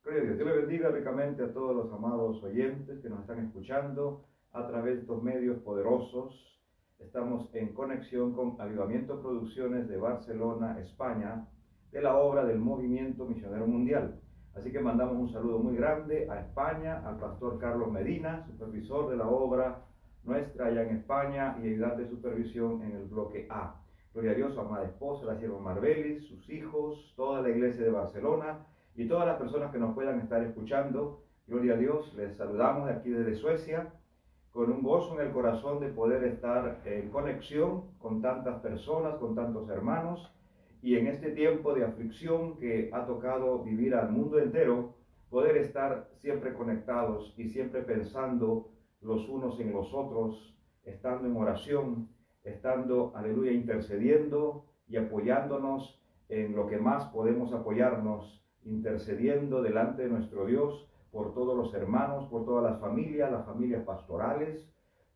Gloria a Dios. Dios le bendiga ricamente a todos los amados oyentes que nos están escuchando a través de estos medios poderosos. Estamos en conexión con Avivamiento Producciones de Barcelona, España, de la obra del Movimiento Misionero Mundial. Así que mandamos un saludo muy grande a España, al pastor Carlos Medina, supervisor de la obra nuestra allá en España y ayudante de supervisión en el bloque A. Gloria a Dios, su amada esposa, la sierva Marbelis, sus hijos, toda la iglesia de Barcelona y todas las personas que nos puedan estar escuchando. Gloria a Dios, les saludamos de aquí desde Suecia, con un gozo en el corazón de poder estar en conexión con tantas personas, con tantos hermanos, y en este tiempo de aflicción que ha tocado vivir al mundo entero, poder estar siempre conectados y siempre pensando los unos en los otros, estando en oración, estando, aleluya, intercediendo y apoyándonos en lo que más podemos apoyarnos, intercediendo delante de nuestro Dios por todos los hermanos, por todas las familias pastorales,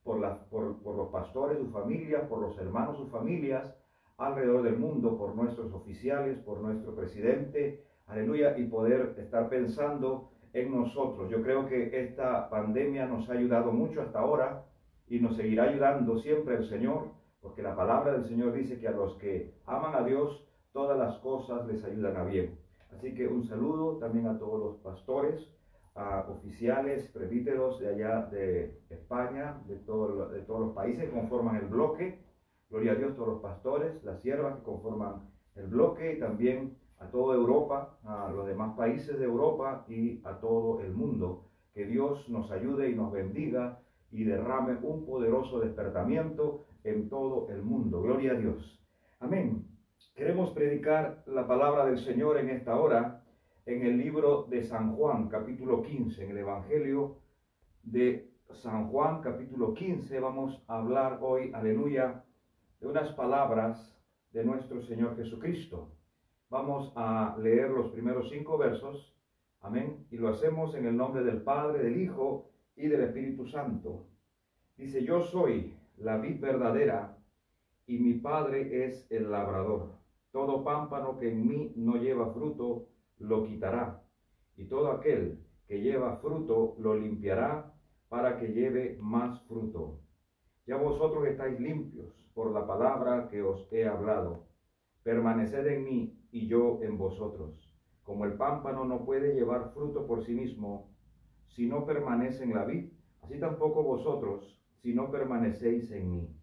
por los pastores, sus familias, por los hermanos, sus familias, alrededor del mundo, por nuestros oficiales, por nuestro presidente, aleluya, y poder estar pensando en nosotros. Yo creo que esta pandemia nos ha ayudado mucho hasta ahora y nos seguirá ayudando siempre el Señor, porque la palabra del Señor dice que a los que aman a Dios, todas las cosas les ayudan a bien. Así que un saludo también a todos los pastores, a oficiales, presbíteros de allá de España, de todos los países que conforman el bloque. Gloria a Dios, todos los pastores, las siervas que conforman el bloque, y también a toda Europa, a los demás países de Europa y a todo el mundo. Que Dios nos ayude y nos bendiga y derrame un poderoso despertamiento en todo el mundo. Gloria a Dios. Amén. Queremos predicar la palabra del Señor en esta hora en el libro de San Juan, capítulo 15, en el Evangelio de San Juan, capítulo 15. Vamos a hablar hoy, aleluya, de unas palabras de nuestro Señor Jesucristo. Vamos a leer los primeros 5 versos, amén, y lo hacemos en el nombre del Padre, del Hijo y del Espíritu Santo. Dice: yo soy la vid verdadera y mi Padre es el labrador. Todo pámpano que en mí no lleva fruto, lo quitará, y todo aquel que lleva fruto, lo limpiará, para que lleve más fruto. Ya vosotros estáis limpios por la palabra que os he hablado. Permaneced en mí y yo en vosotros. Como el pámpano no puede llevar fruto por sí mismo si no permanece en la vid, así tampoco vosotros si no permanecéis en mí.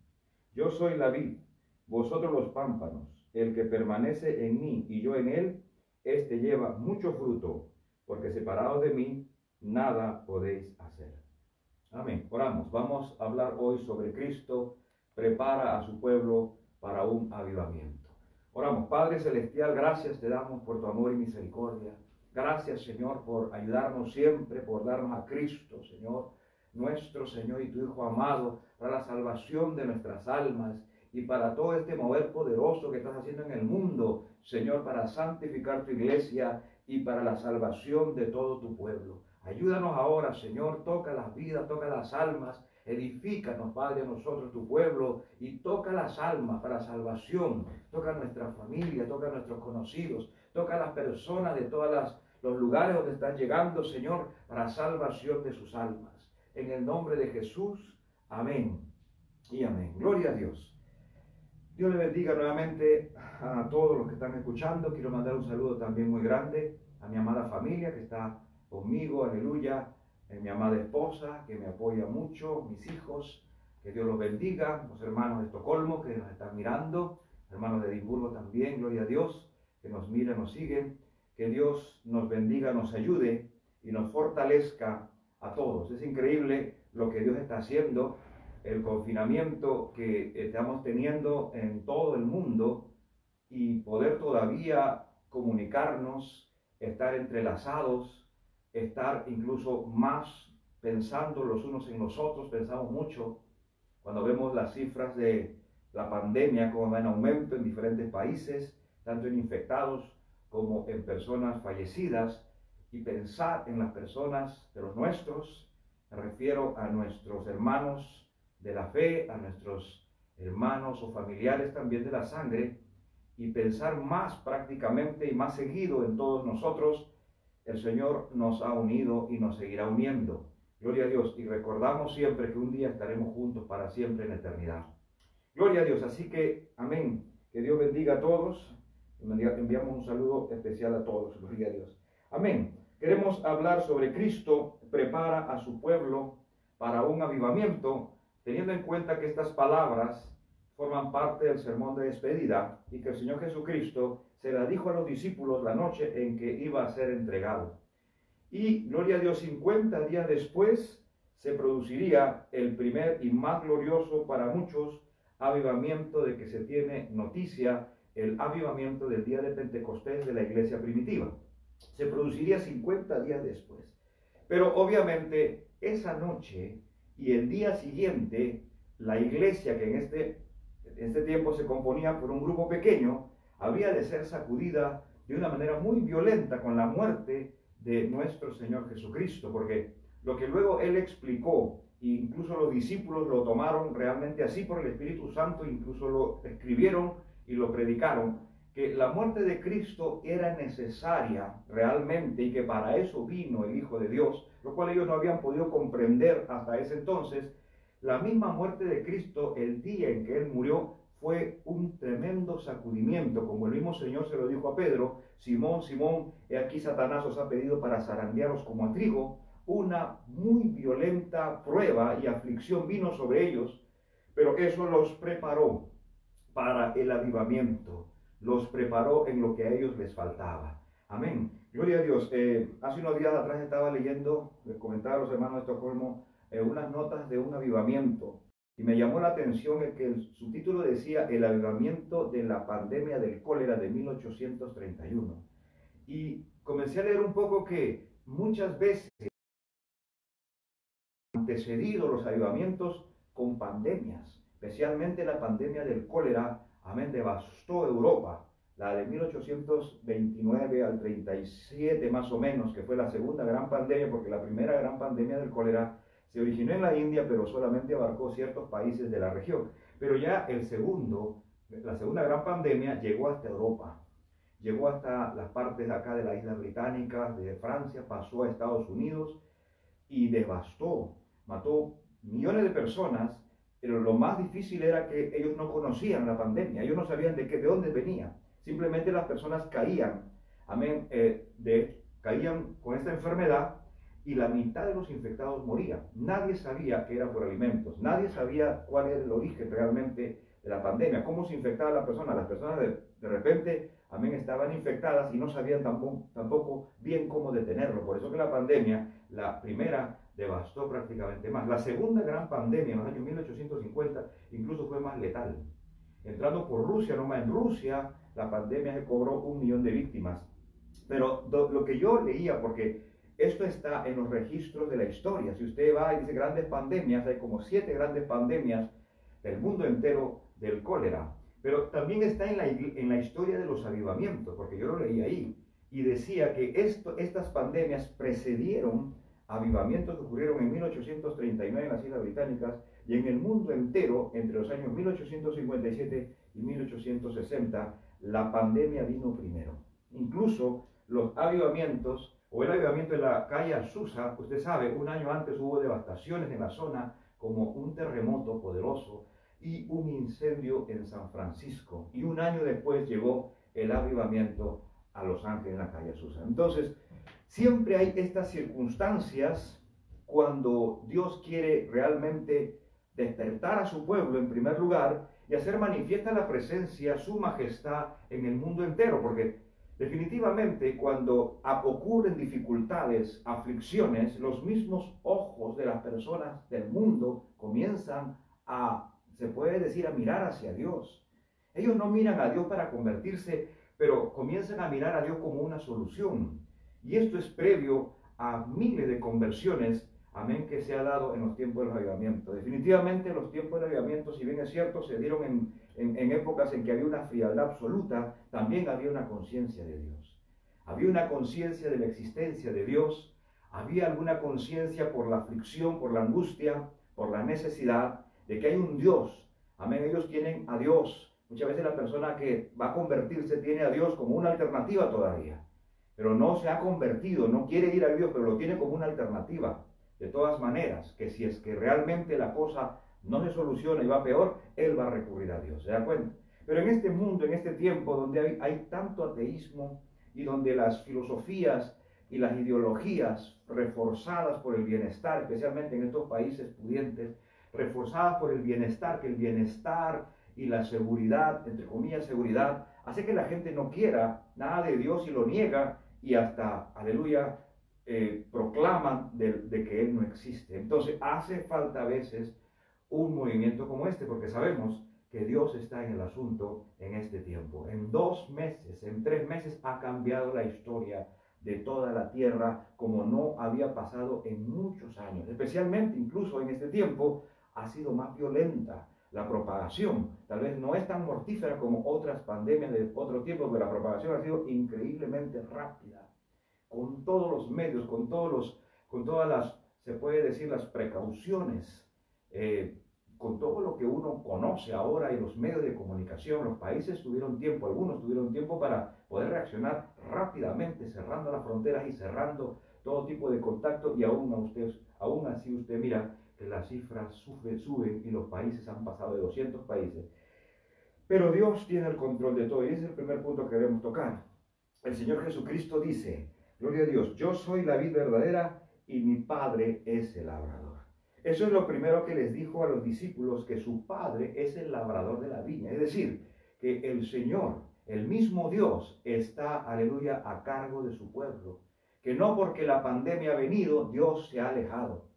Yo soy la vid, vosotros los pámpanos. El que permanece en mí y yo en él, éste lleva mucho fruto, porque separados de mí, nada podéis hacer. Amén. Oramos. Vamos a hablar hoy sobre Cristo prepara a su pueblo para un avivamiento. Oramos. Padre Celestial, gracias te damos por tu amor y misericordia. Gracias, Señor, por ayudarnos siempre, por darnos a Cristo, Señor, nuestro Señor y tu Hijo amado, para la salvación de nuestras almas y para todo este mover poderoso que estás haciendo en el mundo, Señor, para santificar tu iglesia y para la salvación de todo tu pueblo. Ayúdanos ahora, Señor, toca las vidas, toca las almas, edifícanos, Padre, a nosotros, tu pueblo, y toca las almas para salvación, toca nuestra familia, toca a nuestros conocidos, toca a las personas de todos los lugares donde están llegando, Señor, para salvación de sus almas. En el nombre de Jesús, amén y amén. Gloria a Dios. Dios le bendiga nuevamente a todos los que están escuchando. Quiero mandar un saludo también muy grande a mi amada familia que está conmigo, aleluya, mi amada esposa que me apoya mucho, mis hijos, que Dios los bendiga, los hermanos de Estocolmo que nos están mirando, hermanos de Edimburgo también, gloria a Dios, que nos miran, nos siguen, que Dios nos bendiga, nos ayude y nos fortalezca a todos. Es increíble lo que Dios está haciendo, el confinamiento que estamos teniendo en todo el mundo y poder todavía comunicarnos, estar entrelazados, estar incluso más pensando los unos en los otros. Pensamos mucho cuando vemos las cifras de la pandemia como va en aumento en diferentes países, tanto en infectados como en personas fallecidas, y pensar en las personas de los nuestros, me refiero a nuestros hermanos de la fe, a nuestros hermanos o familiares también de la sangre, y pensar más prácticamente y más seguido en todos nosotros, el Señor nos ha unido y nos seguirá uniendo. Gloria a Dios. Y recordamos siempre que un día estaremos juntos para siempre en la eternidad. Gloria a Dios. Así que, amén. Que Dios bendiga a todos. Enviamos un saludo especial a todos. Gloria a Dios. Amén. Queremos hablar sobre Cristo prepara a su pueblo para un avivamiento, teniendo en cuenta que estas palabras forman parte del sermón de despedida y que el Señor Jesucristo se la dijo a los discípulos la noche en que iba a ser entregado. Y, gloria a Dios, 50 días después se produciría el primer y más glorioso para muchos avivamiento de que se tiene noticia, el avivamiento del día de Pentecostés de la iglesia primitiva. Se produciría 50 días después. Pero obviamente esa noche y el día siguiente, la iglesia que en este tiempo se componía por un grupo pequeño, había de ser sacudida de una manera muy violenta con la muerte de nuestro Señor Jesucristo, porque lo que luego Él explicó, incluso los discípulos lo tomaron realmente así por el Espíritu Santo, incluso lo escribieron y lo predicaron, que la muerte de Cristo era necesaria realmente y que para eso vino el Hijo de Dios, lo cual ellos no habían podido comprender hasta ese entonces. La misma muerte de Cristo, el día en que Él murió, fue un tremendo sacudimiento, como el mismo Señor se lo dijo a Pedro: Simón, Simón, he aquí Satanás os ha pedido para zarandearos como a trigo. Una muy violenta prueba y aflicción vino sobre ellos, pero eso los preparó para el avivamiento, los preparó en lo que a ellos les faltaba. Amén. Gloria a Dios. Hace unos días atrás estaba leyendo, les comentaba a los hermanos de Estocolmo, unas notas de un avivamiento. Y me llamó la atención el que el subtítulo decía el avivamiento de la pandemia del cólera de 1831. Y comencé a leer un poco que muchas veces han antecedido los avivamientos con pandemias, especialmente la pandemia del cólera, amén, devastó Europa. La de 1829 al 37 más o menos, que fue la segunda gran pandemia, porque la primera gran pandemia del cólera se originó en la India, pero solamente abarcó ciertos países de la región. Pero ya la segunda gran pandemia llegó hasta Europa, llegó hasta las partes de acá de la isla británica, de Francia, pasó a Estados Unidos y devastó, mató millones de personas. Pero lo más difícil era que ellos no conocían la pandemia, ellos no sabían de dónde venía. Simplemente las personas caían, amén, caían con esta enfermedad y la mitad de los infectados morían. Nadie sabía que era por alimentos, nadie sabía cuál era el origen realmente de la pandemia, cómo se infectaba la persona. Las personas de repente, amén, estaban infectadas y no sabían tampoco bien cómo detenerlo. Por eso que la pandemia, la primera, devastó prácticamente más. La segunda gran pandemia en los años 1850 incluso fue más letal. Entrando por Rusia, nomás en Rusia, la pandemia se cobró 1 millón de víctimas. Pero lo que yo leía, porque esto está en los registros de la historia, si usted va y dice grandes pandemias, hay como 7 grandes pandemias del mundo entero del cólera. Pero también está en la historia de los avivamientos, porque yo lo leí ahí, y decía que estas pandemias precedieron avivamientos que ocurrieron en 1839 en las Islas Británicas y en el mundo entero entre los años 1857 y 1860. La pandemia vino primero. Incluso los avivamientos, o el avivamiento de la calle Azusa, usted sabe, un año antes hubo devastaciones en la zona, como un terremoto poderoso y un incendio en San Francisco. Y un año después llegó el avivamiento a Los Ángeles en la calle Azusa. Entonces, siempre hay estas circunstancias cuando Dios quiere realmente despertar a su pueblo en primer lugar y hacer manifiesta la presencia, su majestad en el mundo entero, porque definitivamente cuando ocurren dificultades, aflicciones, los mismos ojos de las personas del mundo comienzan se puede decir, a mirar hacia Dios. Ellos no miran a Dios para convertirse, pero comienzan a mirar a Dios como una solución. Y esto es previo a miles de conversiones, amén, que se ha dado en los tiempos del avivamiento. Definitivamente los tiempos del avivamiento, si bien es cierto, se dieron en épocas en que había una frialdad absoluta, también había una conciencia de Dios. Había una conciencia de la existencia de Dios, había alguna conciencia por la aflicción, por la angustia, por la necesidad de que hay un Dios. Amén, ellos tienen a Dios. Muchas veces la persona que va a convertirse tiene a Dios como una alternativa todavía. pero no se ha convertido, no quiere ir a Dios, pero lo tiene como una alternativa. De todas maneras, que si es que realmente la cosa no se soluciona y va peor, él va a recurrir a Dios, ¿se da cuenta? Pero en este mundo, en este tiempo donde hay tanto ateísmo y donde las filosofías y las ideologías reforzadas por el bienestar, especialmente en estos países pudientes, reforzadas por el bienestar, que el bienestar y la seguridad, entre comillas seguridad, hace que la gente no quiera nada de Dios y lo niega y hasta, aleluya, proclaman de que Él no existe. Entonces hace falta a veces un movimiento como este, porque sabemos que Dios está en el asunto en este tiempo. En 2 meses, en 3 meses ha cambiado la historia de toda la tierra como no había pasado en muchos años. Especialmente incluso en este tiempo ha sido más violenta la propagación. Tal vez no es tan mortífera como otras pandemias de otro tiempo, pero la propagación ha sido increíblemente rápida. Con todos los medios, con todas las, se puede decir, las precauciones, con todo lo que uno conoce ahora y los medios de comunicación, los países tuvieron tiempo, algunos tuvieron tiempo para poder reaccionar rápidamente, cerrando las fronteras y cerrando todo tipo de contacto, y aún así usted mira que las cifras suben y los países han pasado de 200 países. Pero Dios tiene el control de todo, y ese es el primer punto que debemos tocar. El Señor Jesucristo dice, gloria a Dios, yo soy la vid verdadera y mi Padre es el labrador. Eso es lo primero que les dijo a los discípulos, que su Padre es el labrador de la viña. Es decir, que el Señor, el mismo Dios, está, aleluya, a cargo de su pueblo. Que no porque la pandemia ha venido, Dios se ha alejado.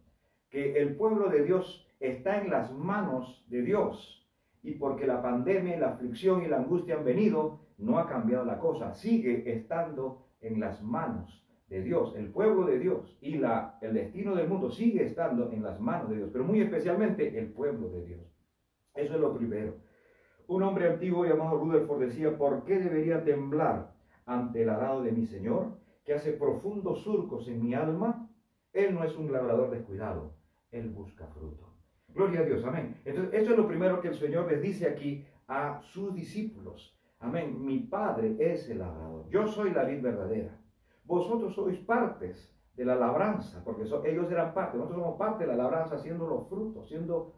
Que el pueblo de Dios está en las manos de Dios. Y porque la pandemia, la aflicción y la angustia han venido, no ha cambiado la cosa. Sigue estando en las manos de Dios, el pueblo de Dios, y el destino del mundo sigue estando en las manos de Dios, pero muy especialmente el pueblo de Dios. Eso es lo primero. Un hombre antiguo llamado Rutherford decía, ¿por qué debería temblar ante el arado de mi Señor, que hace profundos surcos en mi alma? Él no es un labrador descuidado, Él busca fruto. Gloria a Dios, amén. Entonces, esto es lo primero que el Señor les dice aquí a sus discípulos. Amén. Mi Padre es el labrador. Yo soy la vid verdadera. Vosotros sois partes de la labranza, porque ellos eran parte, nosotros somos parte de la labranza, siendo los frutos, siendo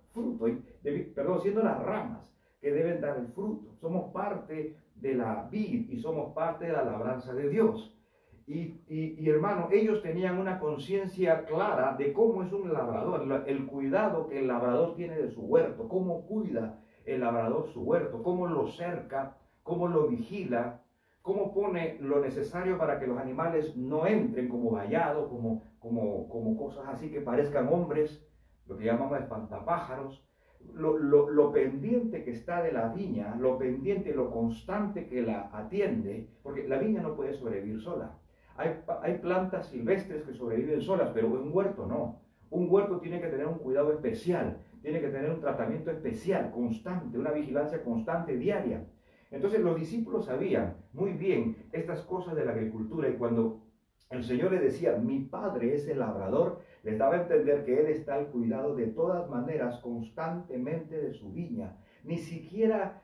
las ramas que deben dar el fruto. Somos parte de la vid y somos parte de la labranza de Dios. Y hermano, ellos tenían una conciencia clara de cómo es un labrador, el cuidado que el labrador tiene de su huerto, cómo cuida el labrador su huerto, cómo lo cerca, cómo lo vigila, cómo pone lo necesario para que los animales no entren como vallados, como cosas así que parezcan hombres, lo que llamamos espantapájaros, lo pendiente que está de la viña, lo pendiente, lo constante que la atiende, porque la viña no puede sobrevivir sola. Hay plantas silvestres que sobreviven solas, pero un huerto no. Un huerto tiene que tener un cuidado especial, tiene que tener un tratamiento especial, constante, una vigilancia constante, diaria. Entonces los discípulos sabían muy bien estas cosas de la agricultura, y cuando el Señor les decía, mi Padre es el labrador, les daba a entender que Él está al cuidado de todas maneras, constantemente de su viña. Ni siquiera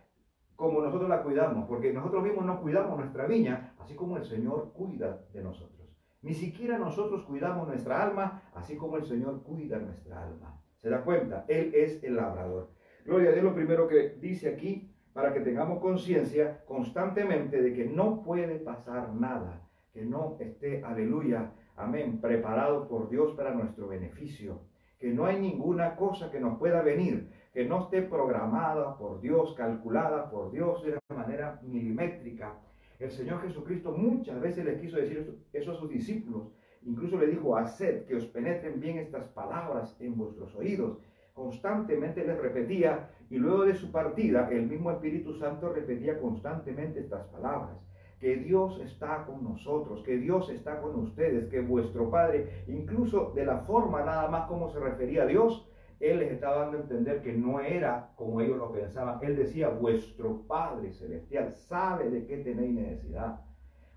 como nosotros la cuidamos, porque nosotros mismos no cuidamos nuestra viña, así como el Señor cuida de nosotros. Ni siquiera nosotros cuidamos nuestra alma, así como el Señor cuida nuestra alma. ¿Se da cuenta? Él es el labrador. Gloria a Dios, lo primero que dice aquí, para que tengamos conciencia constantemente de que no puede pasar nada que no esté, aleluya, amén, preparado por Dios para nuestro beneficio. Que no hay ninguna cosa que nos pueda venir que no esté programada por Dios, calculada por Dios de una manera milimétrica. El Señor Jesucristo muchas veces les quiso decir eso a sus discípulos. Incluso le dijo, haced que os penetren bien estas palabras en vuestros oídos. Constantemente les repetía, y luego de su partida, el mismo Espíritu Santo repetía constantemente estas palabras. Que Dios está con nosotros, que Dios está con ustedes, que vuestro Padre, incluso de la forma nada más como se refería a Dios, Él les estaba dando a entender que no era como ellos lo pensaban. Él decía, vuestro Padre Celestial sabe de qué tenéis necesidad.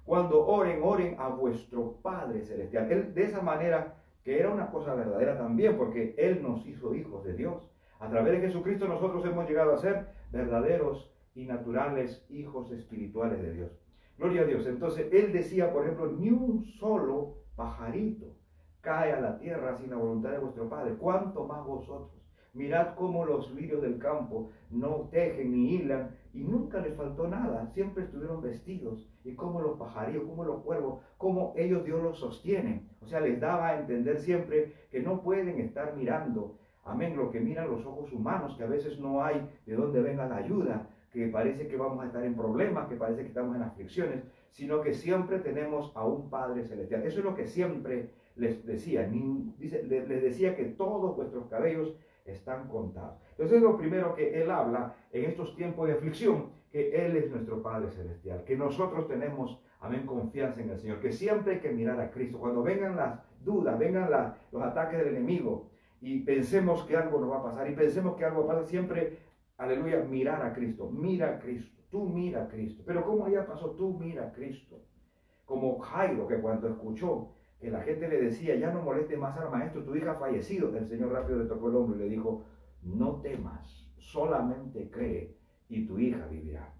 Cuando oren, oren a vuestro Padre Celestial. Él, de esa manera, que era una cosa verdadera también, porque Él nos hizo hijos de Dios. A través de Jesucristo nosotros hemos llegado a ser verdaderos y naturales hijos espirituales de Dios. Gloria a Dios. Entonces, él decía, por ejemplo, ni un solo pajarito cae a la tierra sin la voluntad de vuestro Padre. ¿Cuánto más vosotros? Mirad cómo los lirios del campo no tejen ni hilan y nunca les faltó nada. Siempre estuvieron vestidos. Y cómo los pajarillos, cómo los cuervos, cómo ellos Dios los sostiene. O sea, les daba a entender siempre que no pueden estar mirando, amén, lo que miran los ojos humanos, que a veces no hay de dónde venga la ayuda, que parece que vamos a estar en problemas, que parece que estamos en aflicciones, sino que siempre tenemos a un Padre Celestial. Eso es lo que siempre les decía. Les decía que todos vuestros cabellos están contados. Entonces es lo primero que él habla en estos tiempos de aflicción, que Él es nuestro Padre Celestial, que nosotros tenemos, amén, confianza en el Señor, que siempre hay que mirar a Cristo. Cuando vengan las dudas, vengan los ataques del enemigo y pensemos que algo nos va a pasar y pensemos que algo pasa, siempre, aleluya, mirar a Cristo, mira a Cristo, tú mira a Cristo. Pero ¿cómo allá pasó? Tú mira a Cristo. Como Jairo, que cuando escuchó que la gente le decía, ya no moleste más al maestro, tu hija ha fallecido, el Señor rápido le tocó el hombro y le dijo, no temas, solamente cree y tu hija vivirá.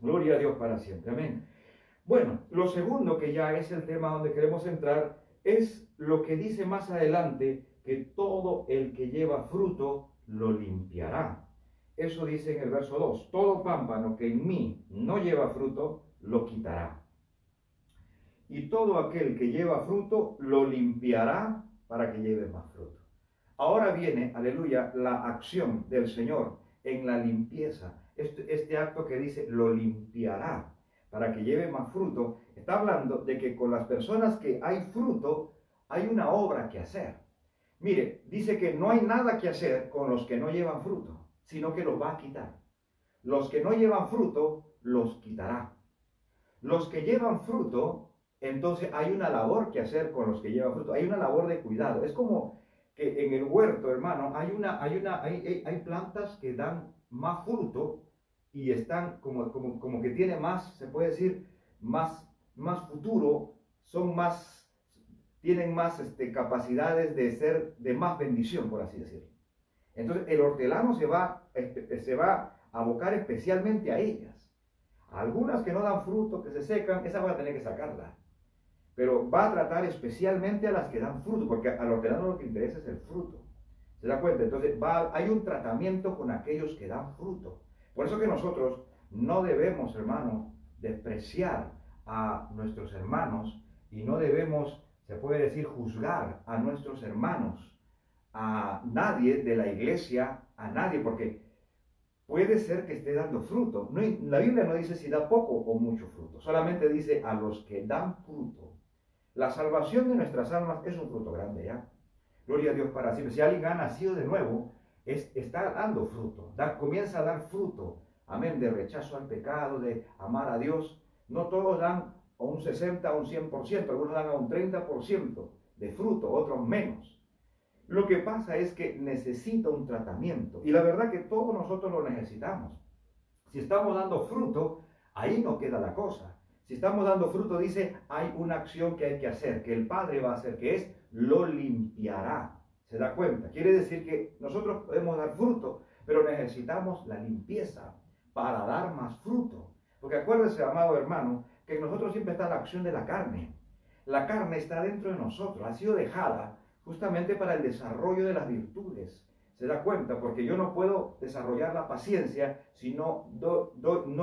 Gloria a Dios para siempre. Amén. Bueno, lo segundo, que ya es el tema donde queremos entrar, es lo que dice más adelante, que todo el que lleva fruto lo limpiará. Eso dice en el verso 2. Todo pámpano que en mí no lleva fruto, lo quitará. Y todo aquel que lleva fruto, lo limpiará para que lleve más fruto. Ahora viene, aleluya, la acción del Señor en la limpieza. Este acto que dice, lo limpiará para que lleve más fruto, está hablando de que con las personas que hay fruto, hay una obra que hacer. Mire, dice que no hay nada que hacer con los que no llevan fruto, sino que los va a quitar. Los que no llevan fruto, los quitará. Los que llevan fruto, entonces hay una labor que hacer con los que llevan fruto. Hay una labor de cuidado. Es como que en el huerto, hermano, hay plantas que dan más fruto y están como que tiene más, se puede decir, más futuro, tienen más capacidades de ser de más bendición, por así decirlo. Entonces el hortelano se va a abocar especialmente a ellas. Algunas que no dan fruto, que se secan, esas van a tener que sacarla. Pero va a tratar especialmente a las que dan fruto, porque al hortelano lo que interesa es el fruto. ¿Se da cuenta? Entonces hay un tratamiento con aquellos que dan fruto. Por eso que nosotros no debemos, hermano, despreciar a nuestros hermanos y no debemos, se puede decir, juzgar a nuestros hermanos, a nadie de la iglesia, a nadie, porque puede ser que esté dando fruto. La Biblia no dice si da poco o mucho fruto, solamente dice a los que dan fruto. La salvación de nuestras almas es un fruto grande, ¿ya? Gloria a Dios para siempre. Si alguien ha nacido de nuevo, está dando fruto, comienza a dar fruto, amén, de rechazo al pecado, de amar a Dios. No todos dan a un 60, a un 100%, algunos dan a un 30% de fruto, otros menos. Lo que pasa es que necesita un tratamiento, y la verdad que todos nosotros lo necesitamos. Si estamos dando fruto, ahí no queda la cosa. Si estamos dando fruto, dice, hay una acción que hay que hacer, que el Padre va a hacer, que es, lo limpiará. ¿Se da cuenta? Quiere decir que nosotros podemos dar fruto, pero necesitamos la limpieza para dar más fruto. Porque acuérdese, amado hermano, que en nosotros siempre está la acción de la carne. La carne está dentro de nosotros, ha sido dejada justamente para el desarrollo de las virtudes. ¿Se da cuenta? Porque yo no puedo desarrollar la paciencia si no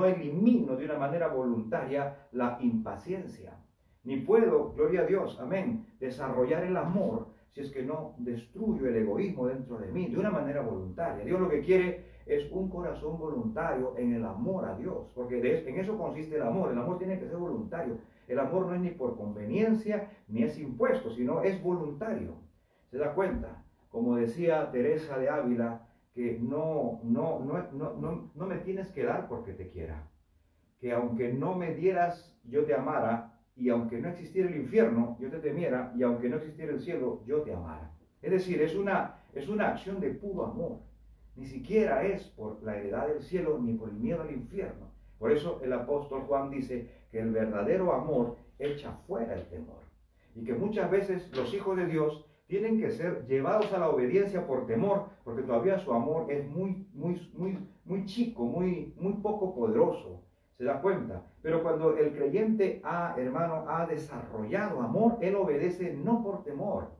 elimino de una manera voluntaria la impaciencia. Ni puedo, gloria a Dios, amén, desarrollar el amor si es que no destruyo el egoísmo dentro de mí de una manera voluntaria. Dios lo que quiere es un corazón voluntario en el amor a Dios, porque en eso consiste el amor. El amor tiene que ser voluntario. El amor no es ni por conveniencia ni es impuesto, sino es voluntario. ¿Se da cuenta? Como decía Teresa de Ávila, que no me tienes que dar porque te quiera. Que aunque no me dieras, yo te amara, y aunque no existiera el infierno, yo te temiera, y aunque no existiera el cielo, yo te amara. Es decir, es una acción de puro amor. Ni siquiera es por la heredad del cielo, ni por el miedo al infierno. Por eso el apóstol Juan dice que el verdadero amor echa fuera el temor. Y que muchas veces los hijos de Dios tienen que ser llevados a la obediencia por temor, porque todavía su amor es muy chico, muy poco poderoso. ¿Se da cuenta? Pero cuando el creyente hermano, ha desarrollado amor, él obedece no por temor.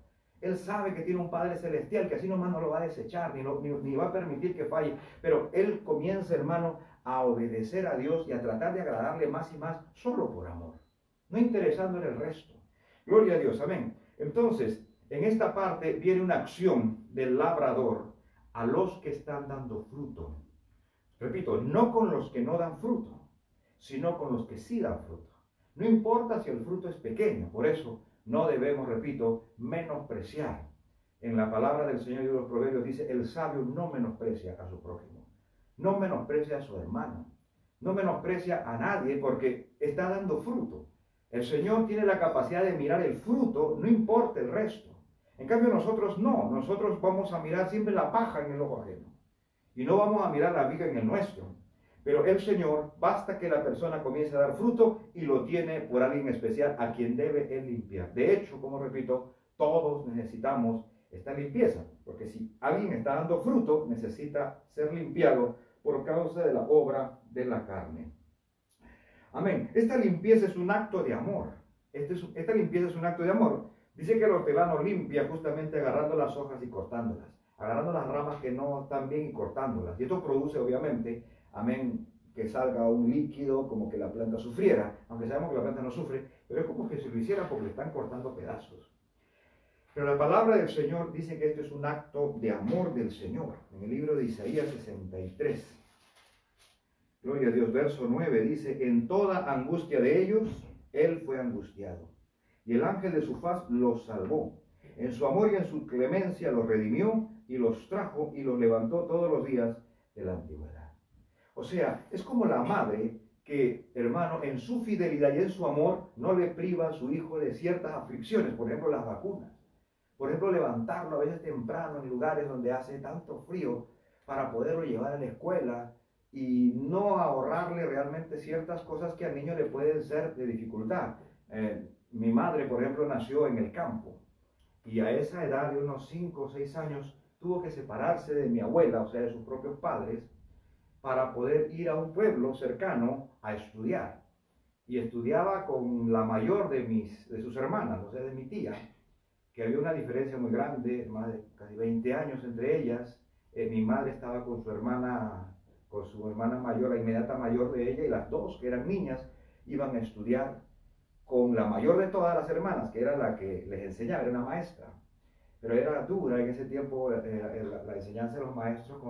Él sabe que tiene un Padre Celestial que así nomás no lo va a desechar, ni va a permitir que falle. Pero él comienza, hermano, a obedecer a Dios y a tratar de agradarle más y más solo por amor, no interesando en el resto. Gloria a Dios, amén. Entonces, en esta parte viene una acción del labrador a los que están dando fruto. Repito, no con los que no dan fruto, sino con los que sí dan fruto. No importa si el fruto es pequeño, por eso no debemos, repito, menospreciar. En la palabra del Señor y de los Proverbios dice, el sabio no menosprecia a su prójimo, no menosprecia a su hermano, no menosprecia a nadie porque está dando fruto. El Señor tiene la capacidad de mirar el fruto, no importa el resto. En cambio nosotros no, nosotros vamos a mirar siempre la paja en el ojo ajeno y no vamos a mirar la viga en el nuestro. Pero el Señor, basta que la persona comience a dar fruto y lo tiene por alguien especial a quien debe él limpiar. De hecho, como repito, todos necesitamos esta limpieza, porque si alguien está dando fruto, necesita ser limpiado por causa de la obra de la carne. Amén. Esta limpieza es un acto de amor. Esta limpieza es un acto de amor. Dice que el hortelano limpia justamente agarrando las hojas y cortándolas, agarrando las ramas que no están bien y cortándolas. Y esto produce, obviamente, amén, que salga un líquido como que la planta sufriera, aunque sabemos que la planta no sufre, pero es como que si lo hiciera porque le están cortando pedazos. Pero la palabra del Señor dice que esto es un acto de amor del Señor. En el libro de Isaías 63, gloria a Dios, verso 9, dice, en toda angustia de ellos, Él fue angustiado, y el ángel de su faz los salvó. En su amor y en su clemencia los redimió, y los trajo y los levantó todos los días de la antigüedad. O sea, es como la madre que, hermano, en su fidelidad y en su amor, no le priva a su hijo de ciertas aflicciones, por ejemplo, las vacunas. Por ejemplo, levantarlo a veces temprano en lugares donde hace tanto frío para poderlo llevar a la escuela y no ahorrarle realmente ciertas cosas que al niño le pueden ser de dificultad. Mi madre, por ejemplo, nació en el campo y a esa edad de unos 5 o 6 años tuvo que separarse de mi abuela, o sea, de sus propios padres, para poder ir a un pueblo cercano a estudiar. Y estudiaba con la mayor de sus hermanas, o sea, de mi tía, que había una diferencia muy grande, más de casi 20 años entre ellas. Mi madre estaba con su hermana mayor, la inmediata mayor de ella, y las dos, que eran niñas, iban a estudiar con la mayor de todas las hermanas, que era la que les enseñaba, era una maestra. Pero era dura en ese tiempo, la enseñanza de los maestros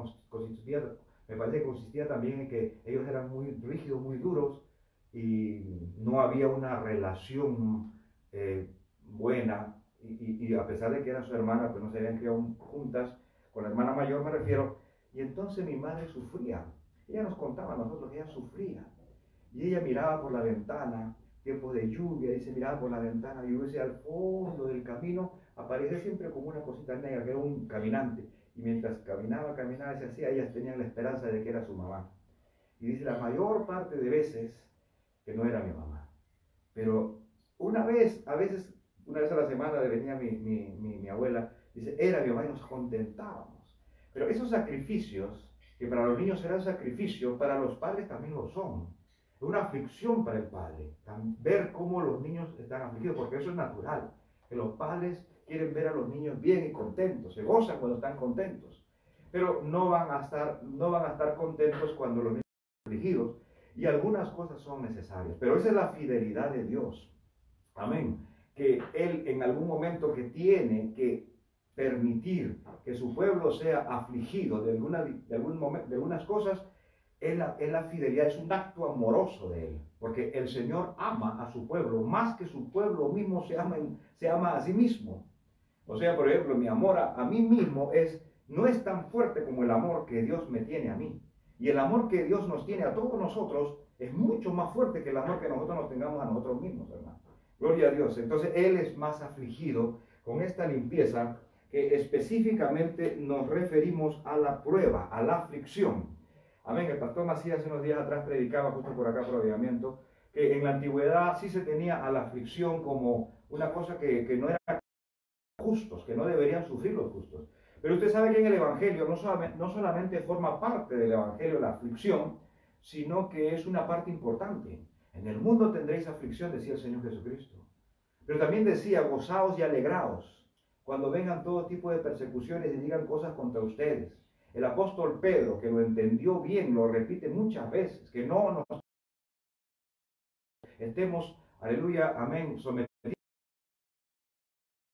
me parece que consistía también en que ellos eran muy rígidos, muy duros, y no había una relación buena, y a pesar de que eran sus hermanas, pues no se habían criado juntas, con la hermana mayor me refiero, y entonces mi madre sufría. Ella nos contaba a nosotros que ella sufría, y ella miraba por la ventana, tiempos de lluvia, y se miraba por la ventana, y hubiese al fondo del camino, aparecía siempre como una cosita negra, que era un caminante, y mientras caminaba, se hacía, ellas tenían la esperanza de que era su mamá. Y dice, la mayor parte de veces, que no era mi mamá. Pero una vez a la semana venía mi abuela, dice, era mi mamá, y nos contentábamos. Pero esos sacrificios, que para los niños eran sacrificio, para los padres también lo son. Es una aflicción para el padre, ver cómo los niños están afligidos, porque eso es natural, que los padres quieren ver a los niños bien y contentos, se gozan cuando están contentos, pero no van a estar contentos cuando los niños están afligidos, y algunas cosas son necesarias, pero esa es la fidelidad de Dios, amén, que Él en algún momento que tiene que permitir que su pueblo sea afligido de algunas cosas, es la fidelidad, es un acto amoroso de Él, porque el Señor ama a su pueblo, más que su pueblo mismo se ama a sí mismo. O sea, por ejemplo, mi amor a mí mismo no es tan fuerte como el amor que Dios me tiene a mí. Y el amor que Dios nos tiene a todos nosotros es mucho más fuerte que el amor que nosotros nos tengamos a nosotros mismos, hermano. Gloria a Dios. Entonces, Él es más afligido con esta limpieza, que específicamente nos referimos a la prueba, a la aflicción. Amén. El pastor Macías hace unos días atrás predicaba justo por acá, por Avivamiento, que en la antigüedad sí se tenía a la aflicción como una cosa que no era justos, que no deberían sufrir los justos. Pero usted sabe que en el Evangelio no solamente forma parte del Evangelio la aflicción, sino que es una parte importante. En el mundo tendréis aflicción, decía el Señor Jesucristo. Pero también decía, gozaos y alegraos cuando vengan todo tipo de persecuciones y digan cosas contra ustedes. El apóstol Pedro, que lo entendió bien, lo repite muchas veces, que no nos estemos, aleluya, amén, sometidos,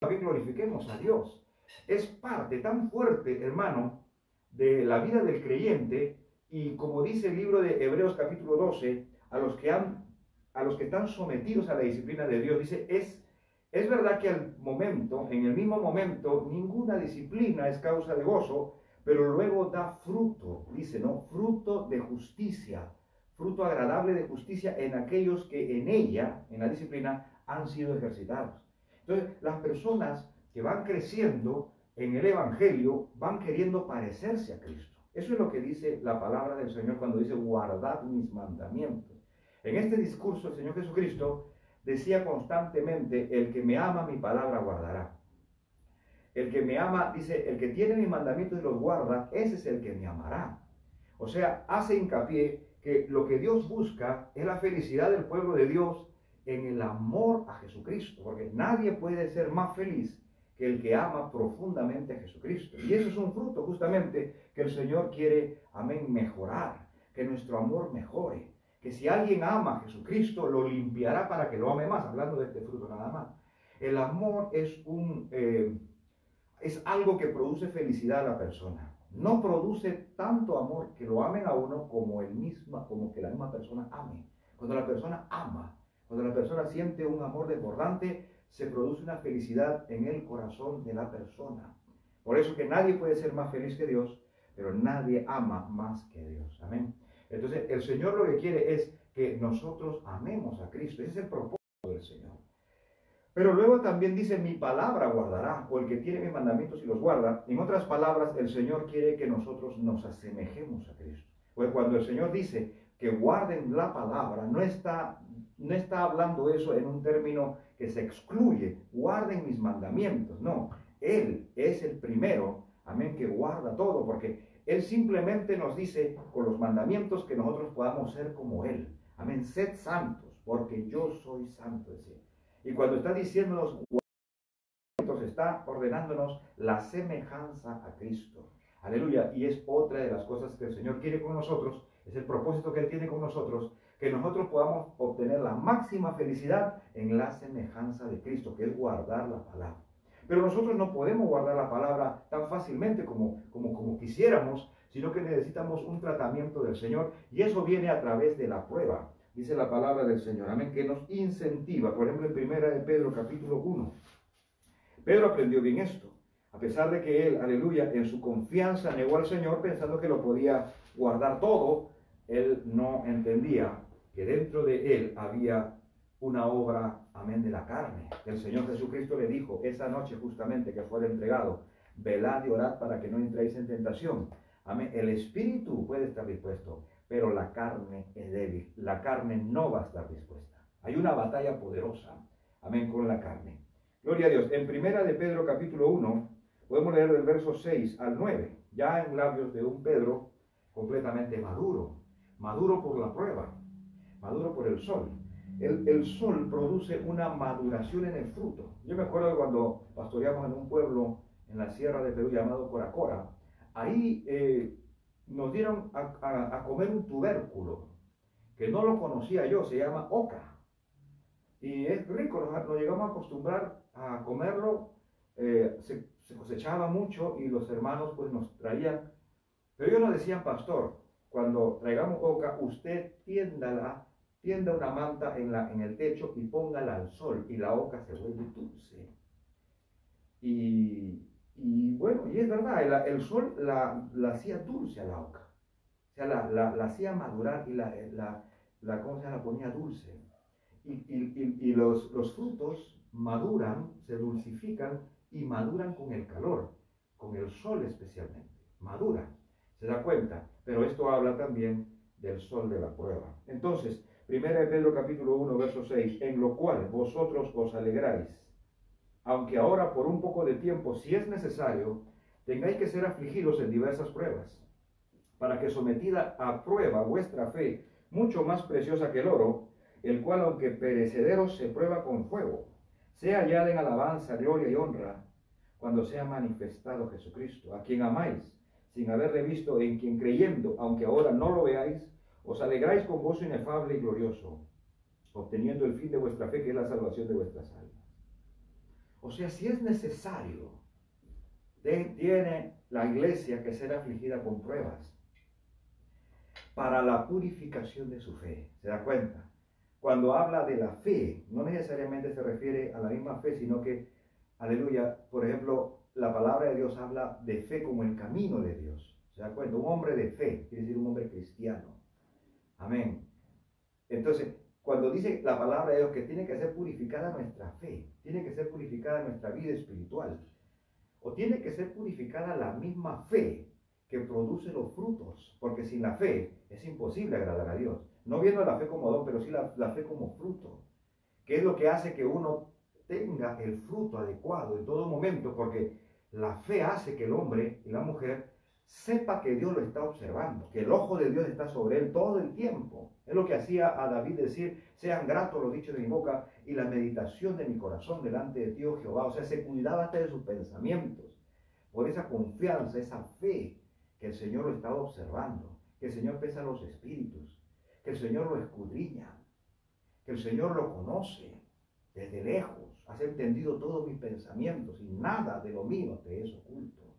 que glorifiquemos a Dios. Es parte tan fuerte, hermano, de la vida del creyente, y como dice el libro de Hebreos capítulo 12, a los que están sometidos a la disciplina de Dios, dice, es verdad que al momento, en el mismo momento, ninguna disciplina es causa de gozo, pero luego da fruto, dice, ¿no? Fruto de justicia, fruto agradable de justicia en aquellos que en ella, en la disciplina, han sido ejercitados. Entonces, las personas que van creciendo en el Evangelio van queriendo parecerse a Cristo. Eso es lo que dice la palabra del Señor cuando dice, guardad mis mandamientos. En este discurso, el Señor Jesucristo decía constantemente, el que me ama, mi palabra guardará. El que me ama, dice, el que tiene mis mandamientos y los guarda, ese es el que me amará. O sea, hace hincapié que lo que Dios busca es la felicidad del pueblo de Dios en el amor a Jesucristo, porque nadie puede ser más feliz que el que ama profundamente a Jesucristo. Y eso es un fruto justamente que el Señor quiere, amén, mejorar, que nuestro amor mejore, que si alguien ama a Jesucristo, lo limpiará para que lo ame más, hablando de este fruto nada más. El amor es algo que produce felicidad a la persona. No produce tanto amor que lo amen a uno como que la misma persona ame. Cuando la persona ama, cuando la persona siente un amor desbordante, se produce una felicidad en el corazón de la persona. Por eso que nadie puede ser más feliz que Dios, pero nadie ama más que Dios. Amén. Entonces, el Señor lo que quiere es que nosotros amemos a Cristo. Ese es el propósito del Señor. Pero luego también dice, mi palabra guardará, o el que tiene mis mandamientos y los guarda. En otras palabras, el Señor quiere que nosotros nos asemejemos a Cristo. Pues cuando el Señor dice que guarden la palabra, no está hablando eso en un término que se excluye, guarden mis mandamientos. No, Él es el primero, amén, que guarda todo, porque Él simplemente nos dice con los mandamientos que nosotros podamos ser como Él. Amén, sed santos, porque yo soy santo, decía. Y cuando está diciéndonos, está ordenándonos la semejanza a Cristo. Aleluya. Y es otra de las cosas que el Señor quiere con nosotros, es el propósito que Él tiene con nosotros, que nosotros podamos obtener la máxima felicidad en la semejanza de Cristo, que es guardar la palabra. Pero nosotros no podemos guardar la palabra tan fácilmente como quisiéramos, sino que necesitamos un tratamiento del Señor, y eso viene a través de la prueba. Dice la palabra del Señor, amén, que nos incentiva. Por ejemplo, en primera de Pedro, capítulo 1. Pedro aprendió bien esto. A pesar de que él, aleluya, en su confianza negó al Señor pensando que lo podía guardar todo, él no entendía que dentro de él había una obra, amén, de la carne. El Señor Jesucristo le dijo esa noche justamente que fue entregado, velad y orad para que no entréis en tentación. Amén. El espíritu puede estar dispuesto, pero la carne es débil. La carne no va a estar dispuesta. Hay una batalla poderosa, amén, con la carne. Gloria a Dios. En primera de Pedro capítulo 1, podemos leer del verso 6 al 9, ya en labios de un Pedro completamente maduro, maduro por la prueba, maduro por el sol. El sol produce una maduración en el fruto. Yo me acuerdo de cuando pastoreamos en un pueblo en la sierra de Perú llamado Coracora, ahí nos dieron a comer un tubérculo, que no lo conocía yo, se llama oca. Y es rico, nos llegamos a acostumbrar a comerlo, se cosechaba mucho y los hermanos pues nos traían, pero ellos nos decían, pastor, cuando traigamos oca, usted tienda una manta en el techo y póngala al sol y la oca se vuelve dulce. Y bueno, y es verdad, el sol la hacía dulce a la oca, o sea, la hacía madurar y ¿cómo se llama? La ponía dulce. Y los frutos maduran, se dulcifican y maduran con el calor, con el sol especialmente, maduran, se da cuenta, pero esto habla también del sol de la prueba. Entonces, 1 Pedro capítulo 1, verso 6, en lo cual vosotros os alegráis, aunque ahora por un poco de tiempo, si es necesario, tengáis que ser afligidos en diversas pruebas, para que sometida a prueba vuestra fe, mucho más preciosa que el oro, el cual aunque perecedero se prueba con fuego, sea hallada en alabanza, gloria y honra, cuando sea manifestado Jesucristo, a quien amáis, sin haberle visto, en quien creyendo, aunque ahora no lo veáis, os alegráis con gozo inefable y glorioso, obteniendo el fin de vuestra fe, que es la salvación de vuestras almas. O sea, si es necesario, tiene la iglesia que ser afligida con pruebas para la purificación de su fe. ¿Se da cuenta? Cuando habla de la fe, no necesariamente se refiere a la misma fe, sino que, aleluya, por ejemplo, la palabra de Dios habla de fe como el camino de Dios. ¿Se da cuenta? Un hombre de fe, quiere decir un hombre cristiano. Amén. Entonces, cuando dice la palabra de Dios que tiene que ser purificada nuestra fe, tiene que ser purificada nuestra vida espiritual, o tiene que ser purificada la misma fe que produce los frutos, porque sin la fe es imposible agradar a Dios. No viendo la fe como don, pero sí la fe como fruto, que es lo que hace que uno tenga el fruto adecuado en todo momento, porque la fe hace que el hombre y la mujer sepa que Dios lo está observando, que el ojo de Dios está sobre él todo el tiempo. Es lo que hacía a David decir: sean gratos los dichos de mi boca y la meditación de mi corazón delante de ti, oh Jehová. O sea, se cuidaba hasta de sus pensamientos, por esa confianza, esa fe, que el Señor lo estaba observando, que el Señor pesa los espíritus, que el Señor lo escudriña, que el Señor lo conoce desde lejos. Has entendido todos mis pensamientos y nada de lo mío te es oculto.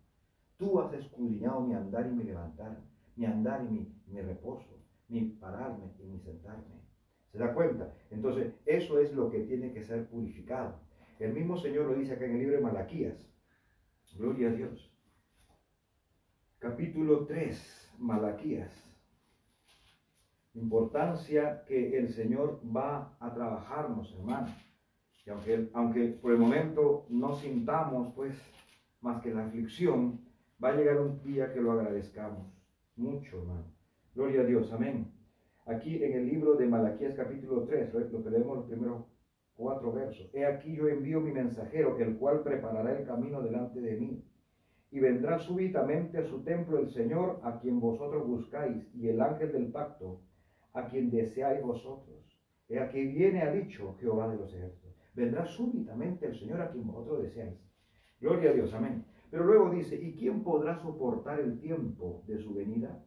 Tú has escudriñado mi andar y mi levantar, mi andar y mi reposo, mi pararme y mi sentarme. ¿Se da cuenta? Entonces, eso es lo que tiene que ser purificado. El mismo Señor lo dice acá en el libro de Malaquías. Gloria a Dios. Capítulo 3, Malaquías. Importancia que el Señor va a trabajarnos, hermano. Y aunque por el momento no sintamos, pues, más que la aflicción, va a llegar un día que lo agradezcamos mucho, hermano. Gloria a Dios, amén. Aquí en el libro de Malaquías capítulo 3, lo que leemos los primeros 4 versos. He aquí yo envío mi mensajero, el cual preparará el camino delante de mí. Y vendrá súbitamente a su templo el Señor, a quien vosotros buscáis, y el ángel del pacto, a quien deseáis vosotros. He aquí viene, ha dicho Jehová de los ejércitos. Vendrá súbitamente el Señor, a quien vosotros deseáis. Gloria a Dios, amén. Pero luego dice: ¿y quién podrá soportar el tiempo de su venida?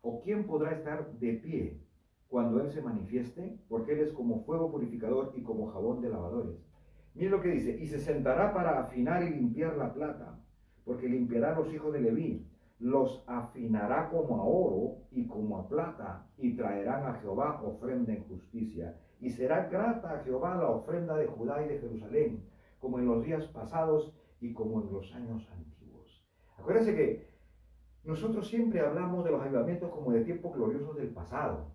¿O quién podrá estar de pie cuando Él se manifieste? Porque Él es como fuego purificador y como jabón de lavadores. Miren lo que dice: y se sentará para afinar y limpiar la plata, porque limpiará a los hijos de Leví, los afinará como a oro y como a plata, y traerán a Jehová ofrenda en justicia. Y será grata a Jehová la ofrenda de Judá y de Jerusalén, como en los días pasados y como en los años antiguos. Acuérdense que nosotros siempre hablamos de los avivamientos como de tiempos gloriosos del pasado.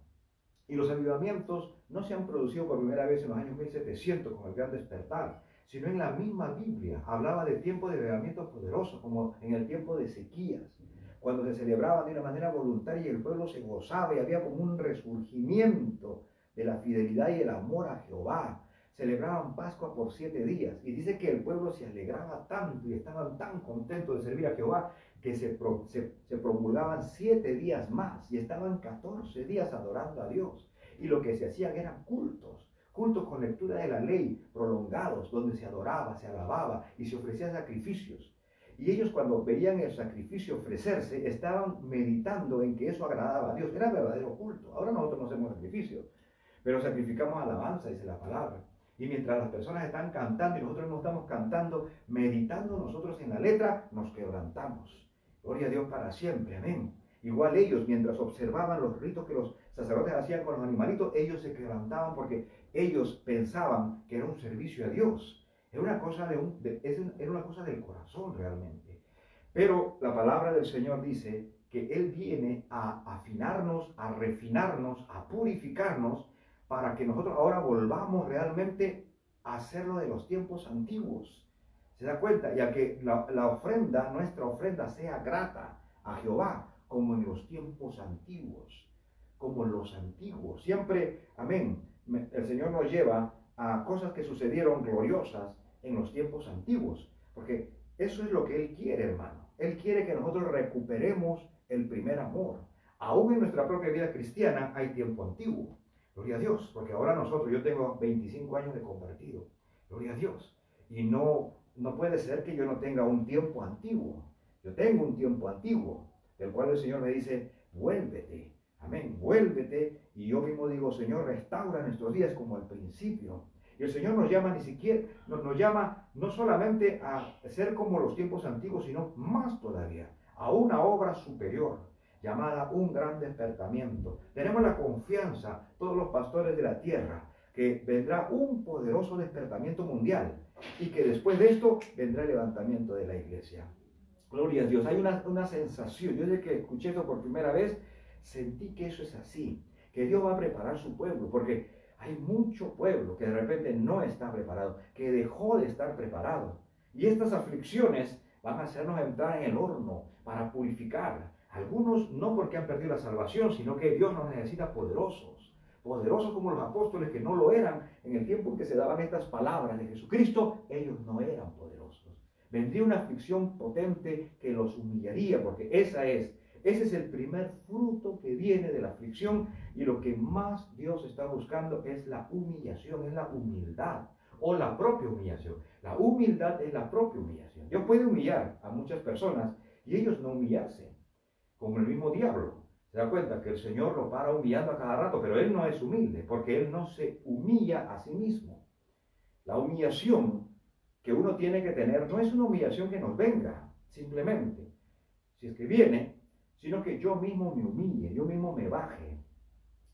Y los avivamientos no se han producido por primera vez en los años 1700 con el gran despertar, sino en la misma Biblia. Hablaba de tiempos de avivamientos poderosos, como en el tiempo de Ezequías, cuando se celebraban de una manera voluntaria y el pueblo se gozaba y había como un resurgimiento de la fidelidad y el amor a Jehová. Celebraban Pascua por 7 días y dice que el pueblo se alegraba tanto y estaban tan contentos de servir a Jehová que se promulgaban 7 días más y estaban 14 días adorando a Dios. Y lo que se hacían eran cultos con lectura de la ley prolongados, donde se adoraba, se alababa y se ofrecían sacrificios. Y ellos, cuando veían el sacrificio ofrecerse, estaban meditando en que eso agradaba a Dios. Era verdadero culto. Ahora nosotros no hacemos sacrificios, pero sacrificamos alabanza, dice la palabra. Y mientras las personas están cantando y nosotros no estamos cantando, meditando nosotros en la letra, nos quebrantamos. Gloria a Dios para siempre, amén. Igual ellos, mientras observaban los ritos que los sacerdotes hacían con los animalitos, ellos se quebrantaban porque ellos pensaban que era un servicio a Dios. Era una cosa, era una cosa del corazón realmente. Pero la palabra del Señor dice que Él viene a afinarnos, a refinarnos, a purificarnos, para que nosotros ahora volvamos realmente a hacerlo de los tiempos antiguos. ¿Se da cuenta? Y a que la ofrenda, nuestra ofrenda, sea grata a Jehová, como en los tiempos antiguos. Como en los antiguos. Siempre, amén, el Señor nos lleva a cosas que sucedieron gloriosas en los tiempos antiguos. Porque eso es lo que Él quiere, hermano. Él quiere que nosotros recuperemos el primer amor. Aún en nuestra propia vida cristiana hay tiempo antiguo. Gloria a Dios, porque ahora nosotros, yo tengo 25 años de convertido. Gloria a Dios. Y no puede ser que yo no tenga un tiempo antiguo. Yo tengo un tiempo antiguo, del cual el Señor me dice, vuélvete. Amén, vuélvete. Y yo mismo digo, Señor, restaura nuestros días como al principio. Y el Señor nos llama nos llama no solamente a ser como los tiempos antiguos, sino más todavía, a una obra superior, llamada un gran despertamiento. Tenemos la confianza, todos los pastores de la tierra, que vendrá un poderoso despertamiento mundial y que después de esto vendrá el levantamiento de la iglesia. Gloria a Dios. Hay una sensación, yo desde que escuché esto por primera vez, sentí que eso es así, que Dios va a preparar su pueblo, porque hay mucho pueblo que de repente no está preparado, que dejó de estar preparado. Y estas aflicciones van a hacernos entrar en el horno para purificar. Algunos no porque han perdido la salvación, sino que Dios nos necesita poderosos. Poderosos como los apóstoles que no lo eran en el tiempo en que se daban estas palabras de Jesucristo. Ellos no eran poderosos. Vendría una aflicción potente que los humillaría, porque ese es el primer fruto que viene de la aflicción, y lo que más Dios está buscando es la humillación, es la humildad o la propia humillación. La humildad es la propia humillación. Dios puede humillar a muchas personas y ellos no humillarse, como el mismo diablo. Se da cuenta que el Señor lo para humillando a cada rato, pero Él no es humilde, porque Él no se humilla a sí mismo. La humillación que uno tiene que tener no es una humillación que nos venga, simplemente, si es que viene, sino que yo mismo me humille, yo mismo me baje.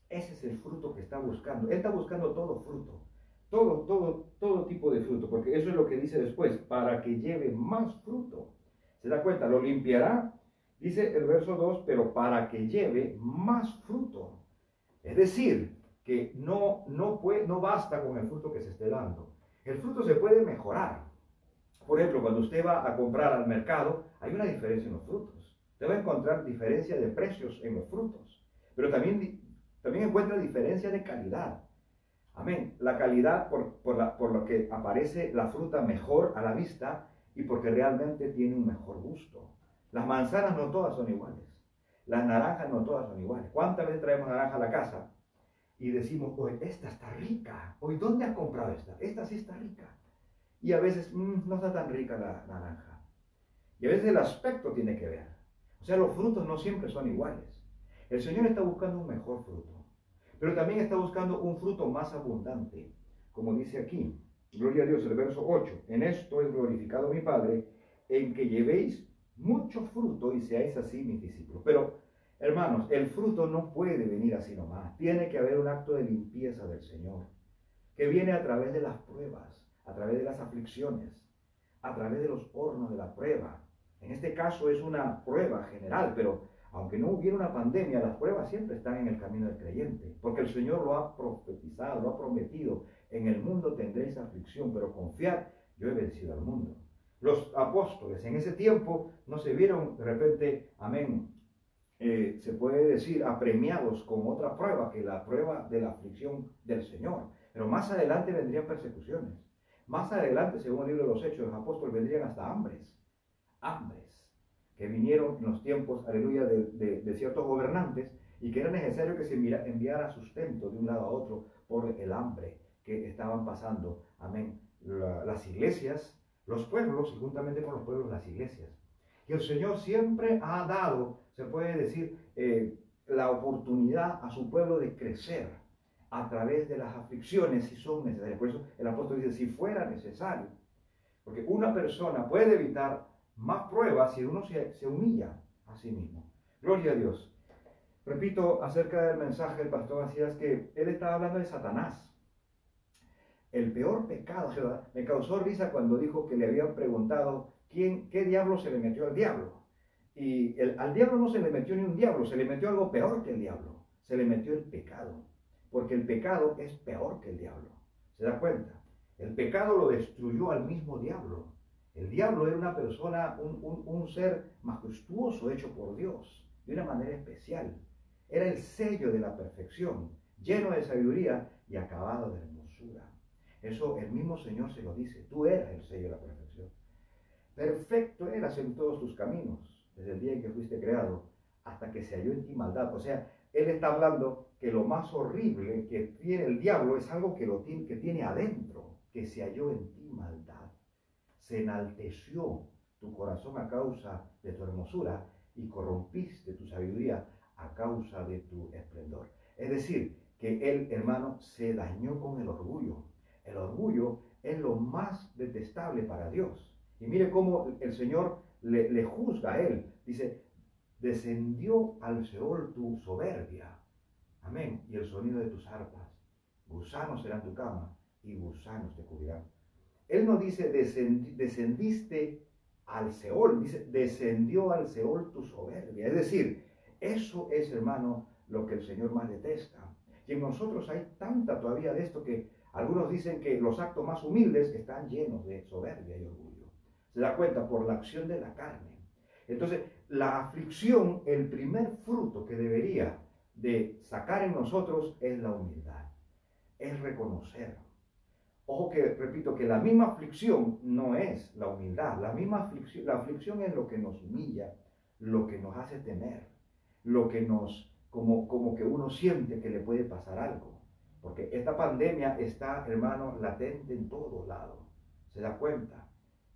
Ese es el fruto que está buscando. Él está buscando todo fruto, todo tipo de fruto, porque eso es lo que dice después, para que lleve más fruto. ¿Se da cuenta? Lo limpiará, dice el verso 2, pero para que lleve más fruto. Es decir, que no basta con el fruto que se esté dando. El fruto se puede mejorar. Por ejemplo, cuando usted va a comprar al mercado, hay una diferencia en los frutos. Usted va a encontrar diferencia de precios en los frutos, pero también encuentra diferencia de calidad. Amén. La calidad por lo que aparece la fruta mejor a la vista y porque realmente tiene un mejor gusto. Las manzanas no todas son iguales. Las naranjas no todas son iguales. ¿Cuántas veces traemos naranja a la casa y decimos, oye, esta está rica? Oye, ¿dónde has comprado esta? Esta sí está rica. Y a veces no está tan rica la naranja. Y a veces el aspecto tiene que ver. O sea, los frutos no siempre son iguales. El Señor está buscando un mejor fruto, pero también está buscando un fruto más abundante, como dice aquí. Gloria a Dios, el verso 8. En esto es glorificado mi Padre, en que llevéis mucho fruto y seáis así mis discípulos. Pero, hermanos, el fruto no puede venir así nomás. Tiene que haber un acto de limpieza del Señor, que viene a través de las pruebas, a través de las aflicciones, a través de los hornos de la prueba. En este caso es una prueba general, pero aunque no hubiera una pandemia, las pruebas siempre están en el camino del creyente, porque el Señor lo ha profetizado, lo ha prometido. En el mundo tendréis aflicción, pero confiad, yo he vencido al mundo. Los apóstoles en ese tiempo no se vieron de repente, amén, se puede decir, apremiados con otra prueba que la prueba de la aflicción del Señor. Pero más adelante vendrían persecuciones. Más adelante, según el libro de los Hechos, los apóstoles vendrían hasta hambres que vinieron en los tiempos, aleluya, de ciertos gobernantes, y que era necesario que se enviara sustento de un lado a otro por el hambre que estaban pasando, amén, las iglesias, los pueblos, y juntamente con los pueblos las iglesias. Y el Señor siempre ha dado, se puede decir, la oportunidad a su pueblo de crecer a través de las aflicciones si son necesarias. Por eso el apóstol dice, si fuera necesario. Porque una persona puede evitar más pruebas si uno se humilla a sí mismo. Gloria a Dios. Repito acerca del mensaje del pastor Macías que él estaba hablando de Satanás. El peor pecado, me causó risa cuando dijo que le habían preguntado qué diablo se le metió al diablo. Y al diablo no se le metió ni un diablo, se le metió algo peor que el diablo. Se le metió el pecado. Porque el pecado es peor que el diablo. ¿Se da cuenta? El pecado lo destruyó al mismo diablo. El diablo era una persona, un ser majestuoso hecho por Dios, de una manera especial. Era el sello de la perfección, lleno de sabiduría y acabado de hermosura. Eso el mismo Señor se lo dice, tú eras el sello de la perfección. Perfecto eras en todos tus caminos, desde el día en que fuiste creado, hasta que se halló en ti maldad. O sea, él está hablando que lo más horrible que tiene el diablo es algo que tiene adentro, que se halló en ti maldad. Se enalteció tu corazón a causa de tu hermosura y corrompiste tu sabiduría a causa de tu esplendor. Es decir, que él, hermano, se dañó con el orgullo. El orgullo es lo más detestable para Dios. Y mire cómo el Señor le juzga a él. Dice, descendió al Seol tu soberbia. Amén. Y el sonido de tus arpas. Gusanos serán tu cama y gusanos te cubrirán. Él no dice descendiste al Seol, dice descendió al Seol tu soberbia. Es decir, eso es, hermano, lo que el Señor más detesta. Y en nosotros hay tanta todavía de esto que algunos dicen que los actos más humildes están llenos de soberbia y orgullo. Se da cuenta por la acción de la carne. Entonces, la aflicción, el primer fruto que debería de sacar en nosotros es la humildad. Es reconocer. Ojo que, repito, que la misma aflicción no es la humildad. La aflicción es lo que nos humilla, lo que nos hace temer, lo que nos, como que uno siente que le puede pasar algo. Porque esta pandemia está, hermano, latente en todo lado. Se da cuenta.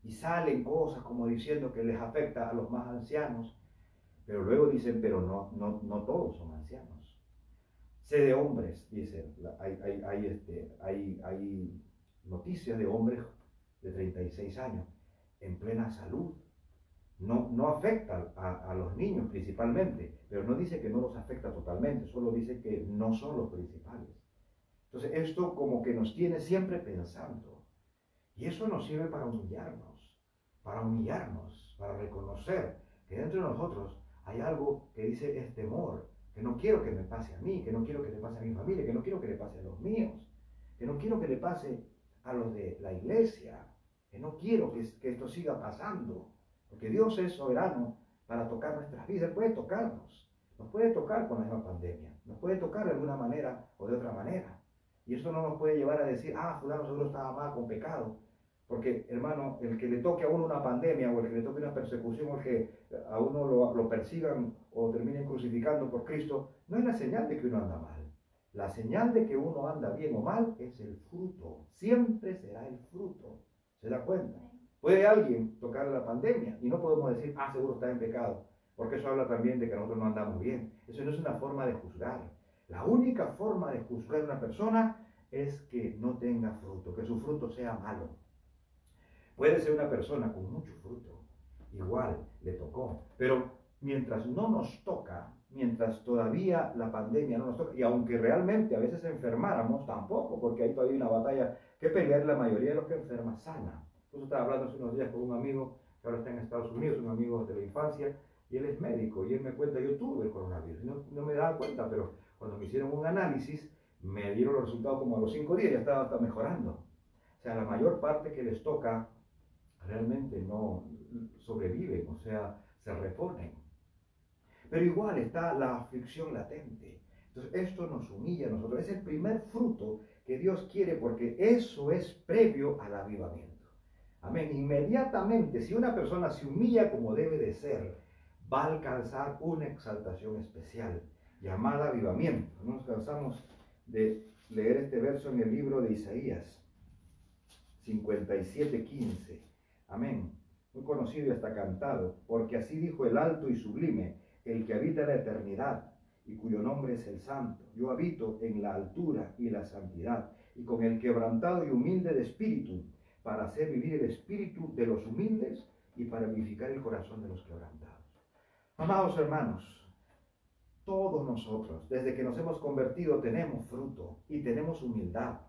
Y salen cosas como diciendo que les afecta a los más ancianos. Pero luego dicen, pero no todos son ancianos. Sé de hombres, dicen, hay noticias de hombres de 36 años en plena salud. No afecta a los niños principalmente, pero no dice que no los afecta totalmente, solo dice que no son los principales. Entonces esto como que nos tiene siempre pensando. Y eso nos sirve para humillarnos, para reconocer que dentro de nosotros hay algo que dice es temor, que no quiero que me pase a mí, que no quiero que le pase a mi familia, que no quiero que le pase a los míos, que no quiero que le pase a los de la iglesia, que no quiero que esto siga pasando, porque Dios es soberano para tocar nuestras vidas. Él puede tocarnos, nos puede tocar con la misma pandemia, nos puede tocar de alguna manera o de otra manera. Y eso no nos puede llevar a decir, fulano seguro estaba mal con pecado. Porque, hermano, el que le toque a uno una pandemia o el que le toque una persecución o el que a uno lo persigan o terminen crucificando por Cristo, no es la señal de que uno anda mal. La señal de que uno anda bien o mal es el fruto. Siempre será el fruto. ¿Se da cuenta? Puede alguien tocar la pandemia y no podemos decir, seguro está en pecado. Porque eso habla también de que nosotros no andamos bien. Eso no es una forma de juzgar. La única forma de juzgar a una persona es que no tenga fruto, que su fruto sea malo. Puede ser una persona con mucho fruto, igual le tocó, pero mientras no nos toca, mientras todavía la pandemia no nos toca, y aunque realmente a veces enfermáramos, tampoco, porque hay todavía una batalla que pelear, la mayoría de los que enferman sana. Yo estaba hablando hace unos días con un amigo que ahora está en Estados Unidos, un amigo de la infancia, y él es médico, y él me cuenta, yo tuve el coronavirus, no me daba cuenta, pero cuando me hicieron un análisis, me dieron los resultados como a los 5 días, ya estaba hasta mejorando. O sea, la mayor parte que les toca realmente no sobreviven, o sea, se reponen. Pero igual está la aflicción latente. Entonces, esto nos humilla a nosotros. Es el primer fruto que Dios quiere porque eso es previo al avivamiento. Amén. Inmediatamente, si una persona se humilla como debe de ser, va a alcanzar una exaltación especial llamada avivamiento. No nos cansamos de leer este verso en el libro de Isaías 57:15. Amén. Muy conocido y hasta cantado, porque así dijo el alto y sublime, el que habita en la eternidad y cuyo nombre es el Santo. Yo habito en la altura y la santidad, y con el quebrantado y humilde de espíritu, para hacer vivir el espíritu de los humildes y para vivificar el corazón de los quebrantados. Amados hermanos, todos nosotros, desde que nos hemos convertido, tenemos fruto y tenemos humildad.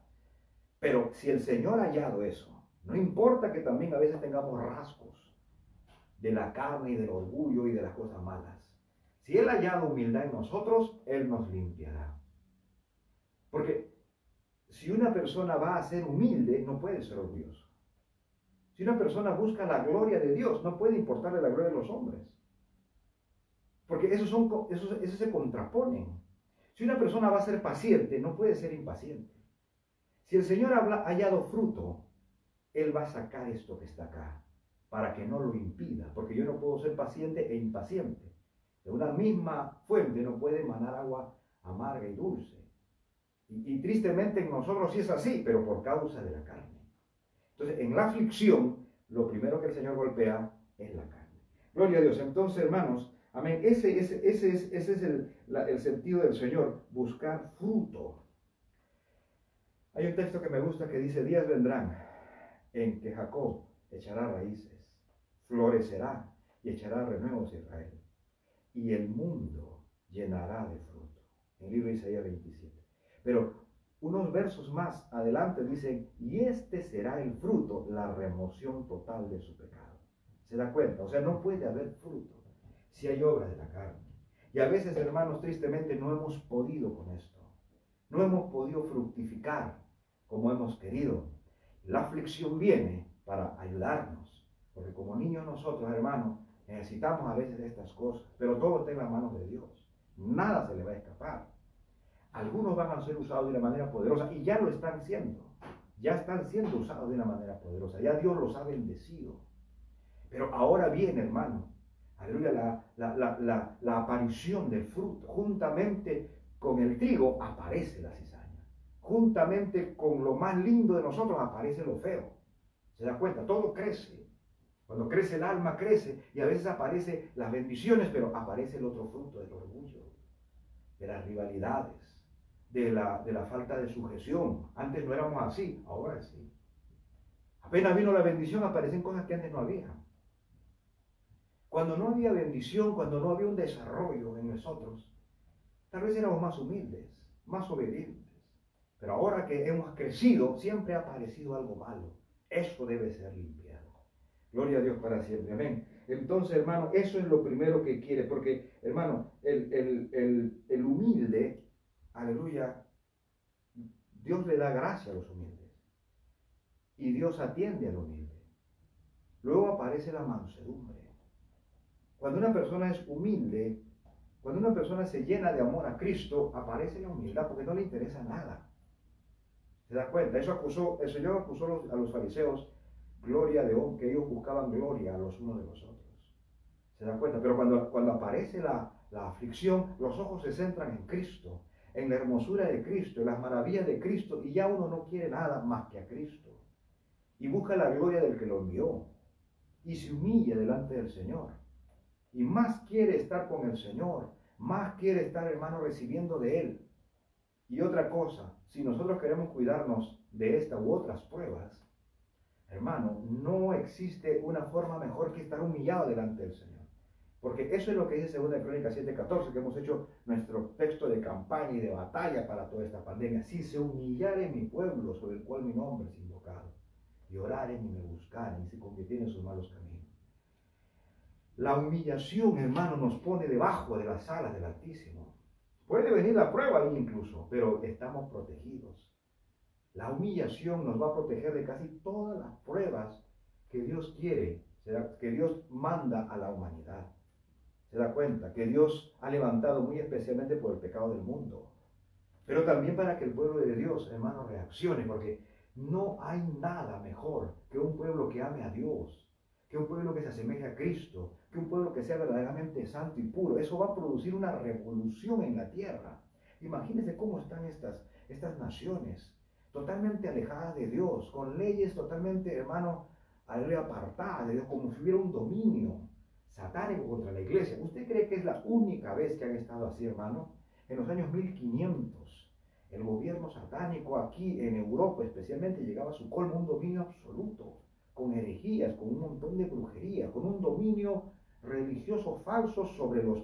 Pero si el Señor ha hallado eso, no importa que también a veces tengamos rasgos de la carne y del orgullo y de las cosas malas. Si Él ha hallado humildad en nosotros, Él nos limpiará. Porque si una persona va a ser humilde, no puede ser orgulloso. Si una persona busca la gloria de Dios, no puede importarle la gloria de los hombres. Porque esos se contraponen. Si una persona va a ser paciente, no puede ser impaciente. Si el Señor ha hallado fruto, Él va a sacar esto que está acá, para que no lo impida, porque yo no puedo ser paciente e impaciente. De una misma fuente no puede emanar agua amarga y dulce. Y tristemente en nosotros sí es así, pero por causa de la carne. Entonces, en la aflicción, lo primero que el Señor golpea es la carne. Gloria a Dios. Entonces, hermanos, amén. Ese es el sentido del Señor, buscar fruto. Hay un texto que me gusta que dice: días vendrán en que Jacob echará raíces, florecerá y echará renuevos a Israel, y el mundo llenará de fruto. En el libro de Isaías 27. Pero unos versos más adelante dicen: y este será el fruto, la remoción total de su pecado. ¿Se da cuenta? O sea, no puede haber fruto si hay obra de la carne. Y a veces, hermanos, tristemente no hemos podido con esto. No hemos podido fructificar como hemos querido. La aflicción viene para ayudarnos, porque como niños nosotros, hermanos, necesitamos a veces estas cosas, pero todo está en las manos de Dios. Nada se le va a escapar. Algunos van a ser usados de una manera poderosa y ya lo están siendo. Ya están siendo usados de una manera poderosa. Ya Dios los ha bendecido. Pero ahora viene, hermano, aleluya, la aparición del fruto. Juntamente con el trigo aparece la cizaña. Juntamente con lo más lindo de nosotros aparece lo feo. ¿Se da cuenta? Todo crece. Cuando crece el alma, crece. Y a veces aparecen las bendiciones, pero aparece el otro fruto del orgullo, de las rivalidades, de la falta de sujeción. Antes no éramos así, ahora sí. Apenas vino la bendición, aparecen cosas que antes no había. Cuando no había bendición, cuando no había un desarrollo en nosotros, tal vez éramos más humildes, más obedientes. Pero ahora que hemos crecido, siempre ha aparecido algo malo. Eso debe ser limpiado. Gloria a Dios para siempre. Amén. Entonces, hermano, eso es lo primero que quiere. Porque, hermano, el humilde, aleluya, Dios le da gracia a los humildes. Y Dios atiende al humilde. Luego aparece la mansedumbre. Cuando una persona es humilde, cuando una persona se llena de amor a Cristo, aparece la humildad porque no le interesa nada. ¿Se da cuenta? El Señor acusó a los fariseos que ellos buscaban gloria a los unos de los otros. ¿Se da cuenta? Pero cuando aparece la aflicción, los ojos se centran en Cristo, en la hermosura de Cristo, en las maravillas de Cristo, y ya uno no quiere nada más que a Cristo. Y busca la gloria del que lo envió. Y se humilla delante del Señor. Y más quiere estar con el Señor, más quiere estar, hermano, recibiendo de Él. Y otra cosa, si nosotros queremos cuidarnos de esta u otras pruebas, hermano, no existe una forma mejor que estar humillado delante del Señor. Porque eso es lo que dice 2 Crónicas 7:14, que hemos hecho nuestro texto de campaña y de batalla para toda esta pandemia. Si se humillare mi pueblo, sobre el cual mi nombre es invocado, y oraren y me buscaren y se convirtieren en sus malos caminos. La humillación, hermano, nos pone debajo de las alas del Altísimo. Puede venir la prueba ahí incluso, pero estamos protegidos. La humillación nos va a proteger de casi todas las pruebas que Dios quiere, que Dios manda a la humanidad. Se da cuenta que Dios ha levantado muy especialmente por el pecado del mundo, pero también para que el pueblo de Dios, hermano, reaccione, porque no hay nada mejor que un pueblo que ame a Dios, que un pueblo que se asemeje a Cristo, que un pueblo que sea verdaderamente santo y puro. Eso va a producir una revolución en la tierra. Imagínense cómo están estas naciones, totalmente alejadas de Dios, con leyes totalmente, hermano, apartadas de Dios, como si hubiera un dominio satánico contra la iglesia. ¿Usted cree que es la única vez que han estado así, hermano? En los años 1500, el gobierno satánico aquí en Europa especialmente llegaba a su colmo, un dominio absoluto, con herejías, con un montón de brujería, con un dominio religioso falso sobre los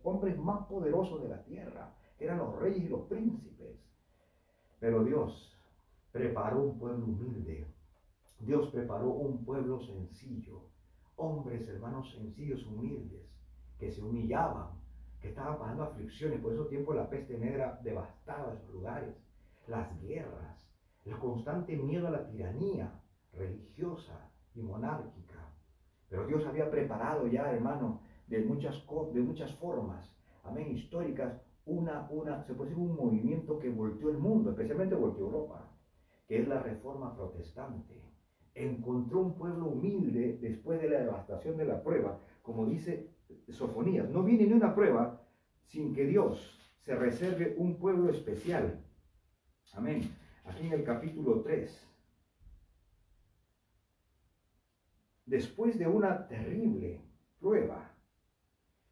hombres más poderosos de la tierra, que eran los reyes y los príncipes. Pero Dios preparó un pueblo humilde. Dios preparó un pueblo sencillo. Hombres, hermanos, sencillos, humildes, que se humillaban, que estaban pasando aflicciones. Por esos tiempos la peste negra devastaba esos lugares. Las guerras, el constante miedo a la tiranía religiosa y monárquica. Pero Dios había preparado ya, hermano, de muchas formas, amén, históricas, se puede decir un movimiento que volteó el mundo, especialmente volteó Europa, que es la Reforma Protestante. Encontró un pueblo humilde después de la devastación de la prueba, como dice Sofonías. No viene ni una prueba sin que Dios se reserve un pueblo especial. Amén. Aquí en el capítulo 3. Después de una terrible prueba.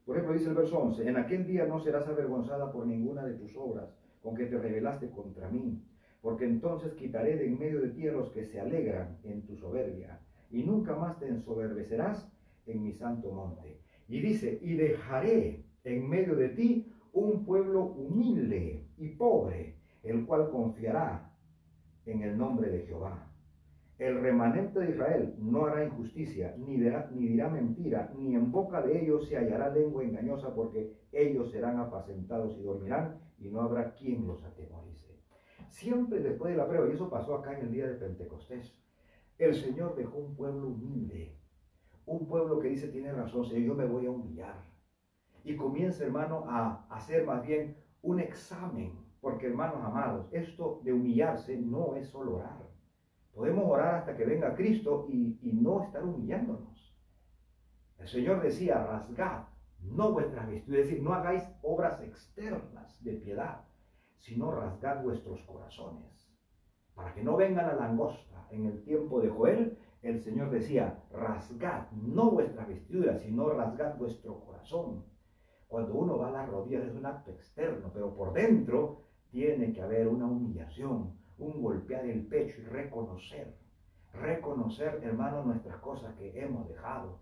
Por ejemplo, dice el verso 11, en aquel día no serás avergonzada por ninguna de tus obras con que te rebelaste contra mí, porque entonces quitaré de en medio de ti a los que se alegran en tu soberbia, y nunca más te ensoberbecerás en mi santo monte. Y dice, y dejaré en medio de ti un pueblo humilde y pobre, el cual confiará en el nombre de Jehová. El remanente de Israel no hará injusticia, ni dirá mentira, ni en boca de ellos se hallará lengua engañosa, porque ellos serán apacentados y dormirán, y no habrá quien los atemorice. Siempre después de la prueba, y eso pasó acá en el día de Pentecostés, el Señor dejó un pueblo humilde, un pueblo que dice, tiene razón, Señor, yo me voy a humillar. Y comienza, hermano, a hacer más bien un examen, porque, hermanos amados, esto de humillarse no es solo orar. Podemos orar hasta que venga Cristo y no estar humillándonos. El Señor decía, rasgad, no vuestras vestiduras, es decir, no hagáis obras externas de piedad, sino rasgad vuestros corazones. Para que no venga la langosta. En el tiempo de Joel, el Señor decía, rasgad, no vuestras vestiduras, sino rasgad vuestro corazón. Cuando uno va a las rodillas es un acto externo, pero por dentro tiene que haber una humillación, un golpear el pecho y reconocer, hermano, nuestras cosas que hemos dejado.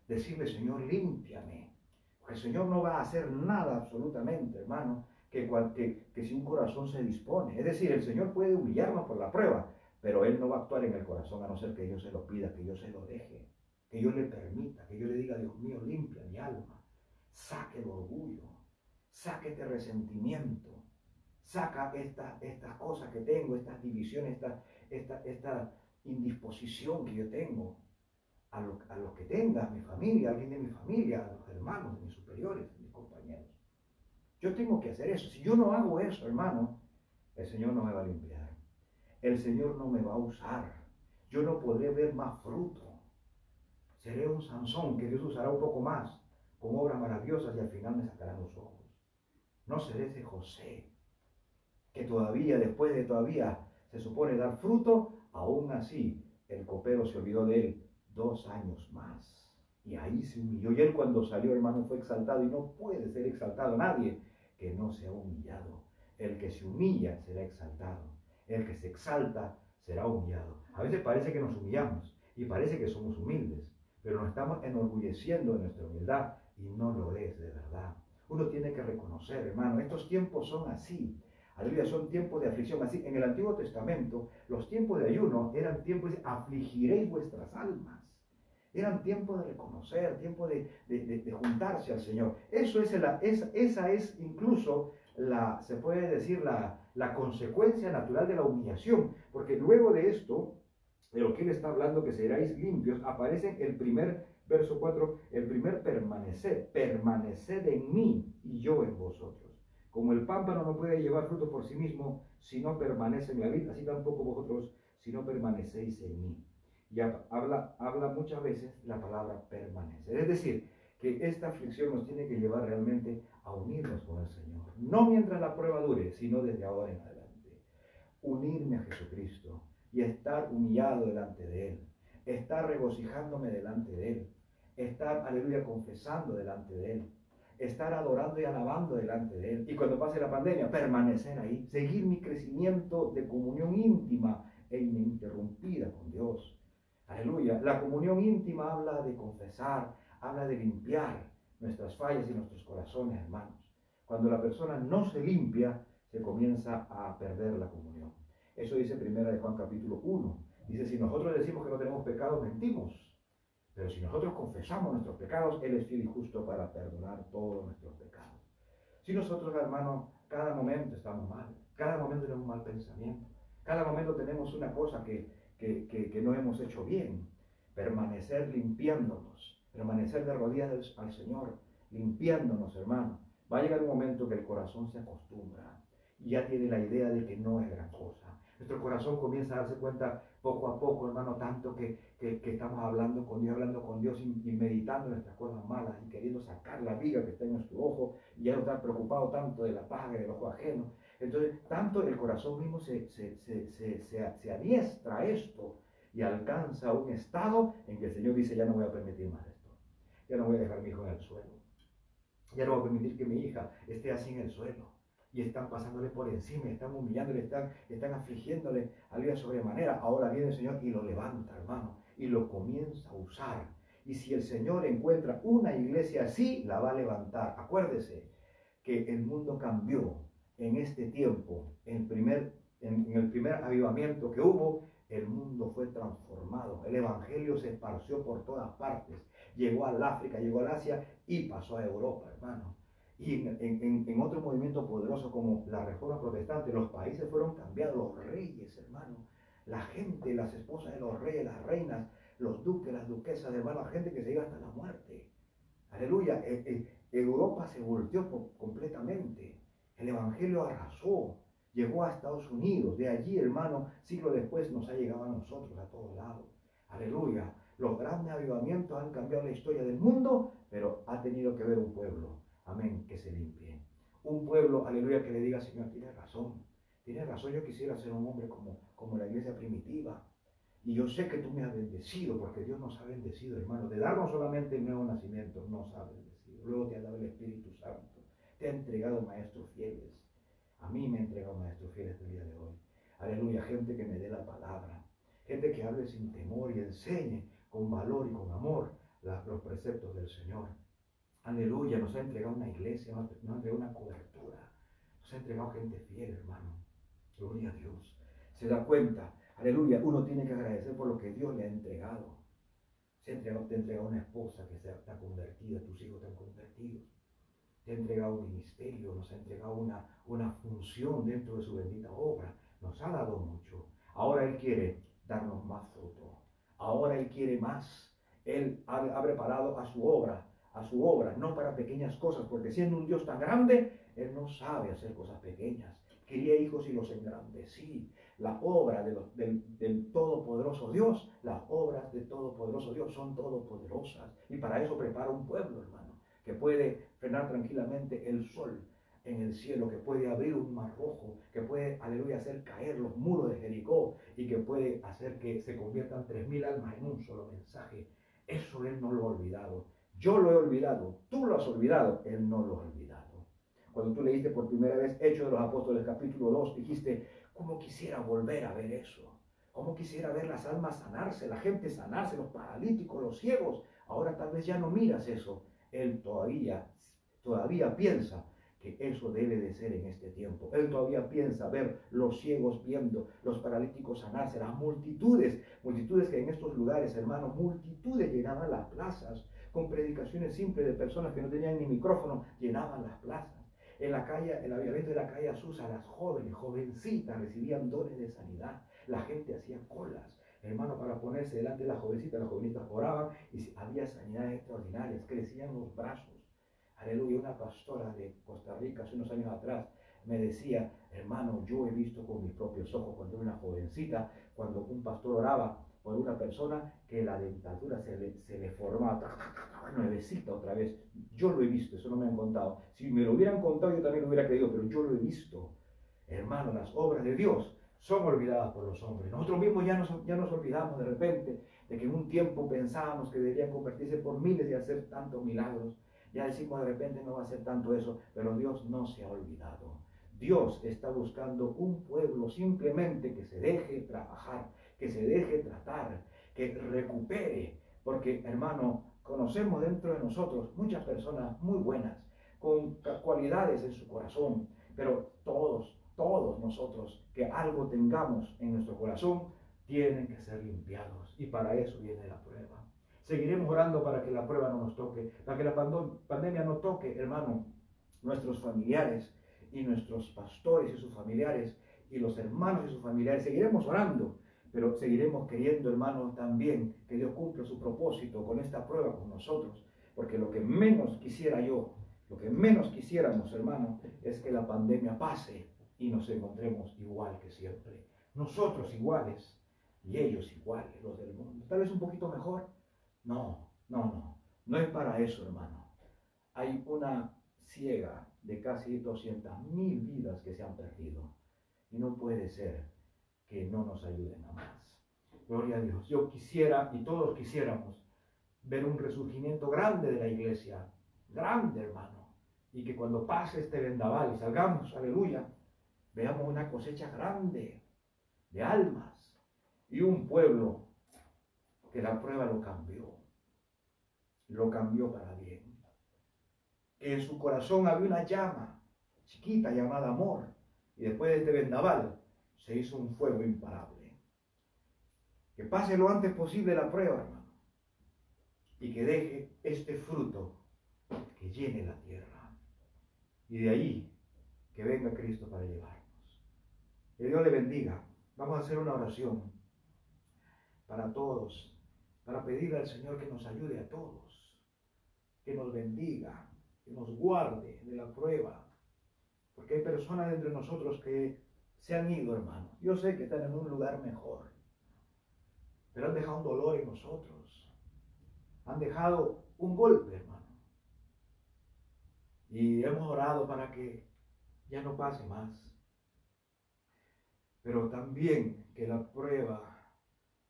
Decirle, Señor, límpiame. Porque el Señor no va a hacer nada absolutamente, hermano, que si un corazón se dispone. Es decir, el Señor puede humillarnos por la prueba, pero Él no va a actuar en el corazón a no ser que yo se lo pida, que yo se lo deje, que yo le permita, que yo le diga, Dios mío, limpia mi alma. Saque el orgullo, saque este resentimiento, saca estas cosas que tengo, estas divisiones, esta indisposición que yo tengo a los que tenga, a mi familia, a alguien de mi familia, a los hermanos, a mis superiores, a mis compañeros. Yo tengo que hacer eso. Si yo no hago eso, hermano, el Señor no me va a limpiar. El Señor no me va a usar. Yo no podré ver más fruto. Seré un Sansón que Dios usará un poco más, con obras maravillosas, y al final me sacarán los ojos. No seré ese José, que todavía, después de todavía, se supone dar fruto, aún así el copero se olvidó de él 2 años más. Y ahí se humilló. Y él, cuando salió, hermano, fue exaltado, y no puede ser exaltado nadie que no sea humillado. El que se humilla será exaltado. El que se exalta será humillado. A veces parece que nos humillamos y parece que somos humildes, pero nos estamos enorgulleciendo de nuestra humildad, y no lo es de verdad. Uno tiene que reconocer, hermano, estos tiempos son así. Aleluya, son tiempos de aflicción. Así, en el Antiguo Testamento, los tiempos de ayuno eran tiempos de afligiréis vuestras almas. Eran tiempos de reconocer, tiempo de juntarse al Señor. Eso es esa es incluso se puede decir, la consecuencia natural de la humillación. Porque luego de esto, de lo que él está hablando, que seráis limpios, aparece el primer verso 4, el primer permanecer. Permaneced en mí y yo en vosotros. Como el pámpano no puede llevar fruto por sí mismo si no permanece en la vid, así tampoco vosotros si no permanecéis en mí. Y habla muchas veces la palabra permanecer. Es decir, que esta aflicción nos tiene que llevar realmente a unirnos con el Señor. No mientras la prueba dure, sino desde ahora en adelante. Unirme a Jesucristo y estar humillado delante de Él. Estar regocijándome delante de Él. Estar, aleluya, confesando delante de Él. Estar adorando y alabando delante de Él. Y cuando pase la pandemia, permanecer ahí. Seguir mi crecimiento de comunión íntima e ininterrumpida con Dios. Aleluya. La comunión íntima habla de confesar, habla de limpiar nuestras fallas y nuestros corazones, hermanos. Cuando la persona no se limpia, se comienza a perder la comunión. Eso dice 1 de Juan capítulo 1. Dice, si nosotros decimos que no tenemos pecado, mentimos. Pero si nosotros confesamos nuestros pecados, Él es fiel y justo para perdonar todos nuestros pecados. Si nosotros, hermano, cada momento estamos mal, cada momento tenemos un mal pensamiento, cada momento tenemos una cosa que no hemos hecho bien, permanecer limpiándonos, permanecer de rodillas al Señor, limpiándonos, hermano. Va a llegar un momento que el corazón se acostumbra y ya tiene la idea de que no es gran cosa. Nuestro corazón comienza a darse cuenta poco a poco, hermano, tanto que estamos hablando con Dios y meditando nuestras cosas malas y queriendo sacar la viga que está en nuestro ojo y ya no estar preocupado tanto de la paja del ojo ajeno. Entonces, tanto el corazón mismo se adiestra a esto y alcanza un estado en que el Señor dice, ya no voy a permitir más esto. Ya no voy a dejar a mi hijo en el suelo. Ya no voy a permitir que mi hija esté así en el suelo. Y están pasándole por encima, están humillándole, están afligiéndole a Dios sobremanera. Ahora viene el Señor y lo levanta, hermano, y lo comienza a usar. Y si el Señor encuentra una iglesia así, la va a levantar. Acuérdese que el mundo cambió en este tiempo. En el primer avivamiento que hubo, el mundo fue transformado. El evangelio se esparció por todas partes. Llegó al África, llegó al Asia y pasó a Europa, hermano. Y en otro movimiento poderoso como la Reforma Protestante, los países fueron cambiados, los reyes, hermano, la gente, las esposas de los reyes, las reinas, los duques, las duquesas, hermano, la gente que se iba hasta la muerte. Aleluya, Europa se volteó completamente, el Evangelio arrasó, llegó a Estados Unidos, de allí, hermano, siglos después nos ha llegado a nosotros, a todos lados. Aleluya, los grandes avivamientos han cambiado la historia del mundo, pero ha tenido que ver un pueblo. Amén, que se limpie. Un pueblo, aleluya, que le diga, Señor, tienes razón, yo quisiera ser un hombre como la iglesia primitiva. Y yo sé que tú me has bendecido, porque Dios nos ha bendecido, hermano, de darnos solamente el nuevo nacimiento, nos ha bendecido. Luego te ha dado el Espíritu Santo, te ha entregado maestros fieles. A mí me ha entregado maestros fieles el día de hoy. Aleluya, gente que me dé la palabra, gente que hable sin temor y enseñe con valor y con amor los preceptos del Señor. Aleluya, nos ha entregado una iglesia, nos ha entregado una cobertura, nos ha entregado gente fiel, hermano. Gloria a Dios. Se da cuenta, aleluya, uno tiene que agradecer por lo que Dios le ha entregado. Te ha entregado una esposa que está convertida, tus hijos están convertidos. Te ha entregado un ministerio, nos ha entregado una función dentro de su bendita obra. Nos ha dado mucho. Ahora Él quiere darnos más fruto. Ahora Él quiere más. Él ha preparado a su obra, no para pequeñas cosas, porque siendo un Dios tan grande, Él no sabe hacer cosas pequeñas. Quería hijos y los engrandecí. La obra del Todopoderoso Dios, las obras del Todopoderoso Dios son todopoderosas. Y para eso prepara un pueblo, hermano, que puede frenar tranquilamente el sol en el cielo, que puede abrir un mar rojo, que puede, aleluya, hacer caer los muros de Jericó y que puede hacer que se conviertan 3000 almas en un solo mensaje. Eso Él no lo ha olvidado. Yo lo he olvidado, tú lo has olvidado, Él no lo ha olvidado. Cuando tú leíste por primera vez Hechos de los Apóstoles capítulo 2, dijiste, ¿cómo quisiera volver a ver eso? ¿Cómo quisiera ver las almas sanarse, la gente sanarse, los paralíticos, los ciegos? Ahora tal vez ya no miras eso. Él todavía piensa que eso debe de ser en este tiempo. Él todavía piensa ver los ciegos viendo, los paralíticos sanarse, las multitudes que en estos lugares, hermanos, multitudes llenaban las plazas, con predicaciones simples de personas que no tenían ni micrófono, llenaban las plazas. En la calle, el avivamiento de la calle Azusa, las jóvenes, jovencitas, recibían dones de sanidad. La gente hacía colas, hermano, para ponerse delante de las jovencitas oraban y había sanidades extraordinarias, crecían los brazos. Aleluya, una pastora de Costa Rica hace unos años atrás me decía, hermano, yo he visto con mis propios ojos cuando era una jovencita, cuando un pastor oraba por una persona que la dentadura se le formaba nuevecita otra vez. Yo lo he visto, eso no me han contado. Si me lo hubieran contado yo también lo hubiera creído, pero yo lo he visto. Hermano, las obras de Dios son olvidadas por los hombres. Nosotros mismos ya nos olvidamos de repente de que en un tiempo pensábamos que deberían convertirse por miles y hacer tantos milagros. Ya decimos de repente no va a ser tanto eso, pero Dios no se ha olvidado. Dios está buscando un pueblo simplemente que se deje trabajar, que se deje tratar, que recupere. Porque, hermano, conocemos dentro de nosotros muchas personas muy buenas, con cualidades en su corazón, pero todos nosotros que algo tengamos en nuestro corazón, tienen que ser limpiados. Y para eso viene la prueba. Seguiremos orando para que la prueba no nos toque, para que la pandemia no toque, hermano, nuestros familiares y nuestros pastores y sus familiares y los hermanos y sus familiares. Seguiremos orando, pero seguiremos queriendo, hermano, también que Dios cumpla su propósito con esta prueba con nosotros, porque lo que menos quisiera yo, lo que menos quisiéramos, hermano, es que la pandemia pase y nos encontremos igual que siempre. nosotros iguales y ellos iguales, los del mundo. Tal vez un poquito mejor. No, no, no. No es para eso, hermano. Hay una ciega de casi 200.000 vidas que se han perdido. Y no puede ser que no nos ayuden a más. Gloria a Dios. Yo quisiera, y todos quisiéramos, ver un resurgimiento grande de la iglesia. Grande, hermano. Y que cuando pase este vendaval y salgamos, aleluya, veamos una cosecha grande de almas y un pueblo que la prueba lo cambió para bien. Que en su corazón había una llama chiquita llamada amor, y después de este vendaval se hizo un fuego imparable. Que pase lo antes posible la prueba, hermano, y que deje este fruto que llene la tierra, y de ahí que venga Cristo para llevarnos. Que Dios le bendiga. Vamos a hacer una oración para todos, para pedirle al Señor que nos ayude a todos, que nos bendiga, que nos guarde de la prueba, porque hay personas entre nosotros que se han ido, hermano. Yo sé que están en un lugar mejor, pero han dejado un dolor en nosotros, han dejado un golpe, hermano, y hemos orado para que ya no pase más, pero también que la prueba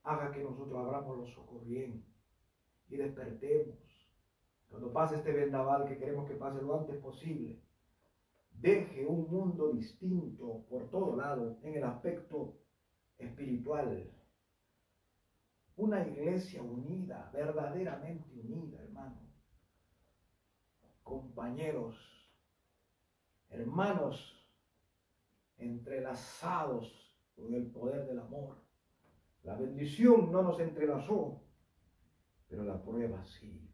haga que nosotros abramos los ojos bien y despertemos. Cuando pase este vendaval, que queremos que pase lo antes posible, deje un mundo distinto por todo lado en el aspecto espiritual. Una iglesia unida, verdaderamente unida, hermano. Compañeros, hermanos, entrelazados con el poder del amor. La bendición no nos entrelazó, pero la prueba sí.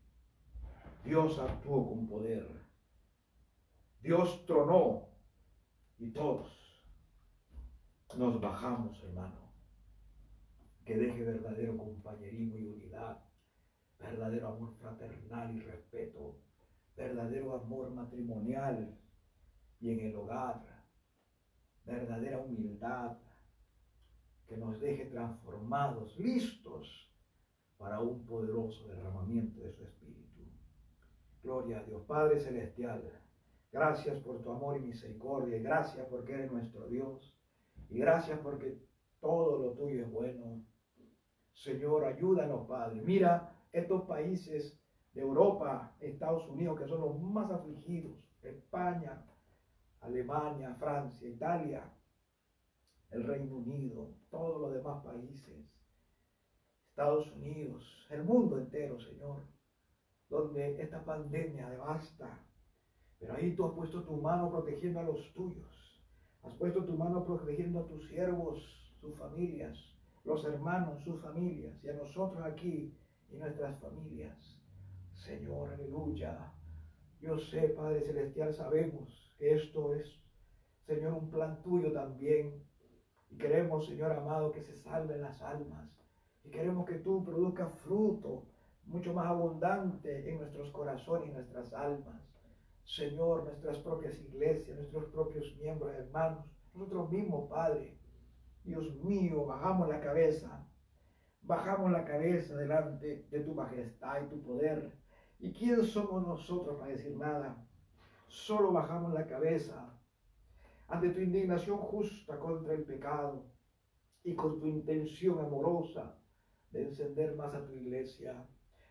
Dios actuó con poder. Dios tronó y todos nos bajamos, hermano. Que deje verdadero compañerismo y unidad, verdadero amor fraternal y respeto, verdadero amor matrimonial y en el hogar, verdadera humildad, que nos deje transformados, listos para un poderoso derramamiento de su Espíritu. Gloria a Dios. Padre Celestial, gracias por tu amor y misericordia, y gracias porque eres nuestro Dios, y gracias porque todo lo tuyo es bueno. Señor, ayúdanos, Padre. Mira estos países de Europa, Estados Unidos, que son los más afligidos, España, Alemania, Francia, Italia, el Reino Unido, todos los demás países, Estados Unidos, el mundo entero, Señor, donde esta pandemia devasta. Pero ahí tú has puesto tu mano protegiendo a los tuyos, has puesto tu mano protegiendo a tus siervos, sus familias, los hermanos, sus familias, y a nosotros aquí y nuestras familias. Señor, aleluya. Yo sé, Padre Celestial, sabemos que esto es, Señor, un plan tuyo también. Y queremos, Señor amado, que se salven las almas. Y queremos que tú produzcas fruto mucho más abundante en nuestros corazones y nuestras almas. Señor, nuestras propias iglesias, nuestros propios miembros, hermanos, nosotros mismos, Padre. Dios mío, bajamos la cabeza delante de tu majestad y tu poder. ¿Y quién somos nosotros para decir nada? Solo bajamos la cabeza ante tu indignación justa contra el pecado y con tu intención amorosa de encender más a tu iglesia.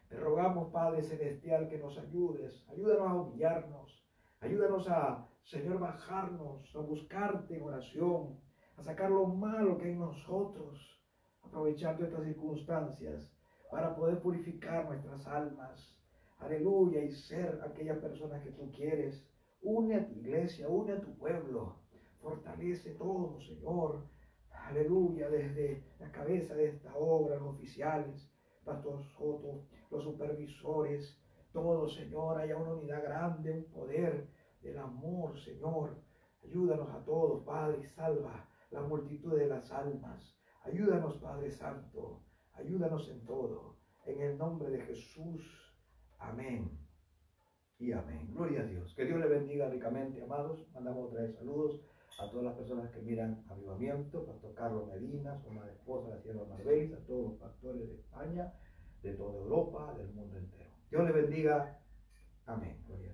Te rogamos, Padre Celestial, que nos ayudes. Ayúdanos a humillarnos. Ayúdanos a, Señor, bajarnos, a buscarte en oración, a sacar lo malo que hay en nosotros, aprovechando estas circunstancias para poder purificar nuestras almas. Aleluya, y ser aquella persona que tú quieres. Une a tu iglesia, une a tu pueblo. Fortalece todo, Señor. Aleluya, desde la cabeza de esta obra, los oficiales, Pastor Soto, los supervisores, todo, Señor, haya una unidad grande, un poder del amor, Señor. Ayúdanos a todos, Padre, y salva la multitud de las almas. Ayúdanos, Padre Santo, ayúdanos en todo. En el nombre de Jesús, amén y amén. Gloria a Dios. Que Dios le bendiga ricamente, amados. Mandamos otra vez saludos a todas las personas que miran Avivamiento, Pastor Carlos Medina, su amada esposa, la Sierva Marbéis, a todos los pastores de España, de toda Europa, del mundo entero. Dios le bendiga. Amén. Gloria a Dios.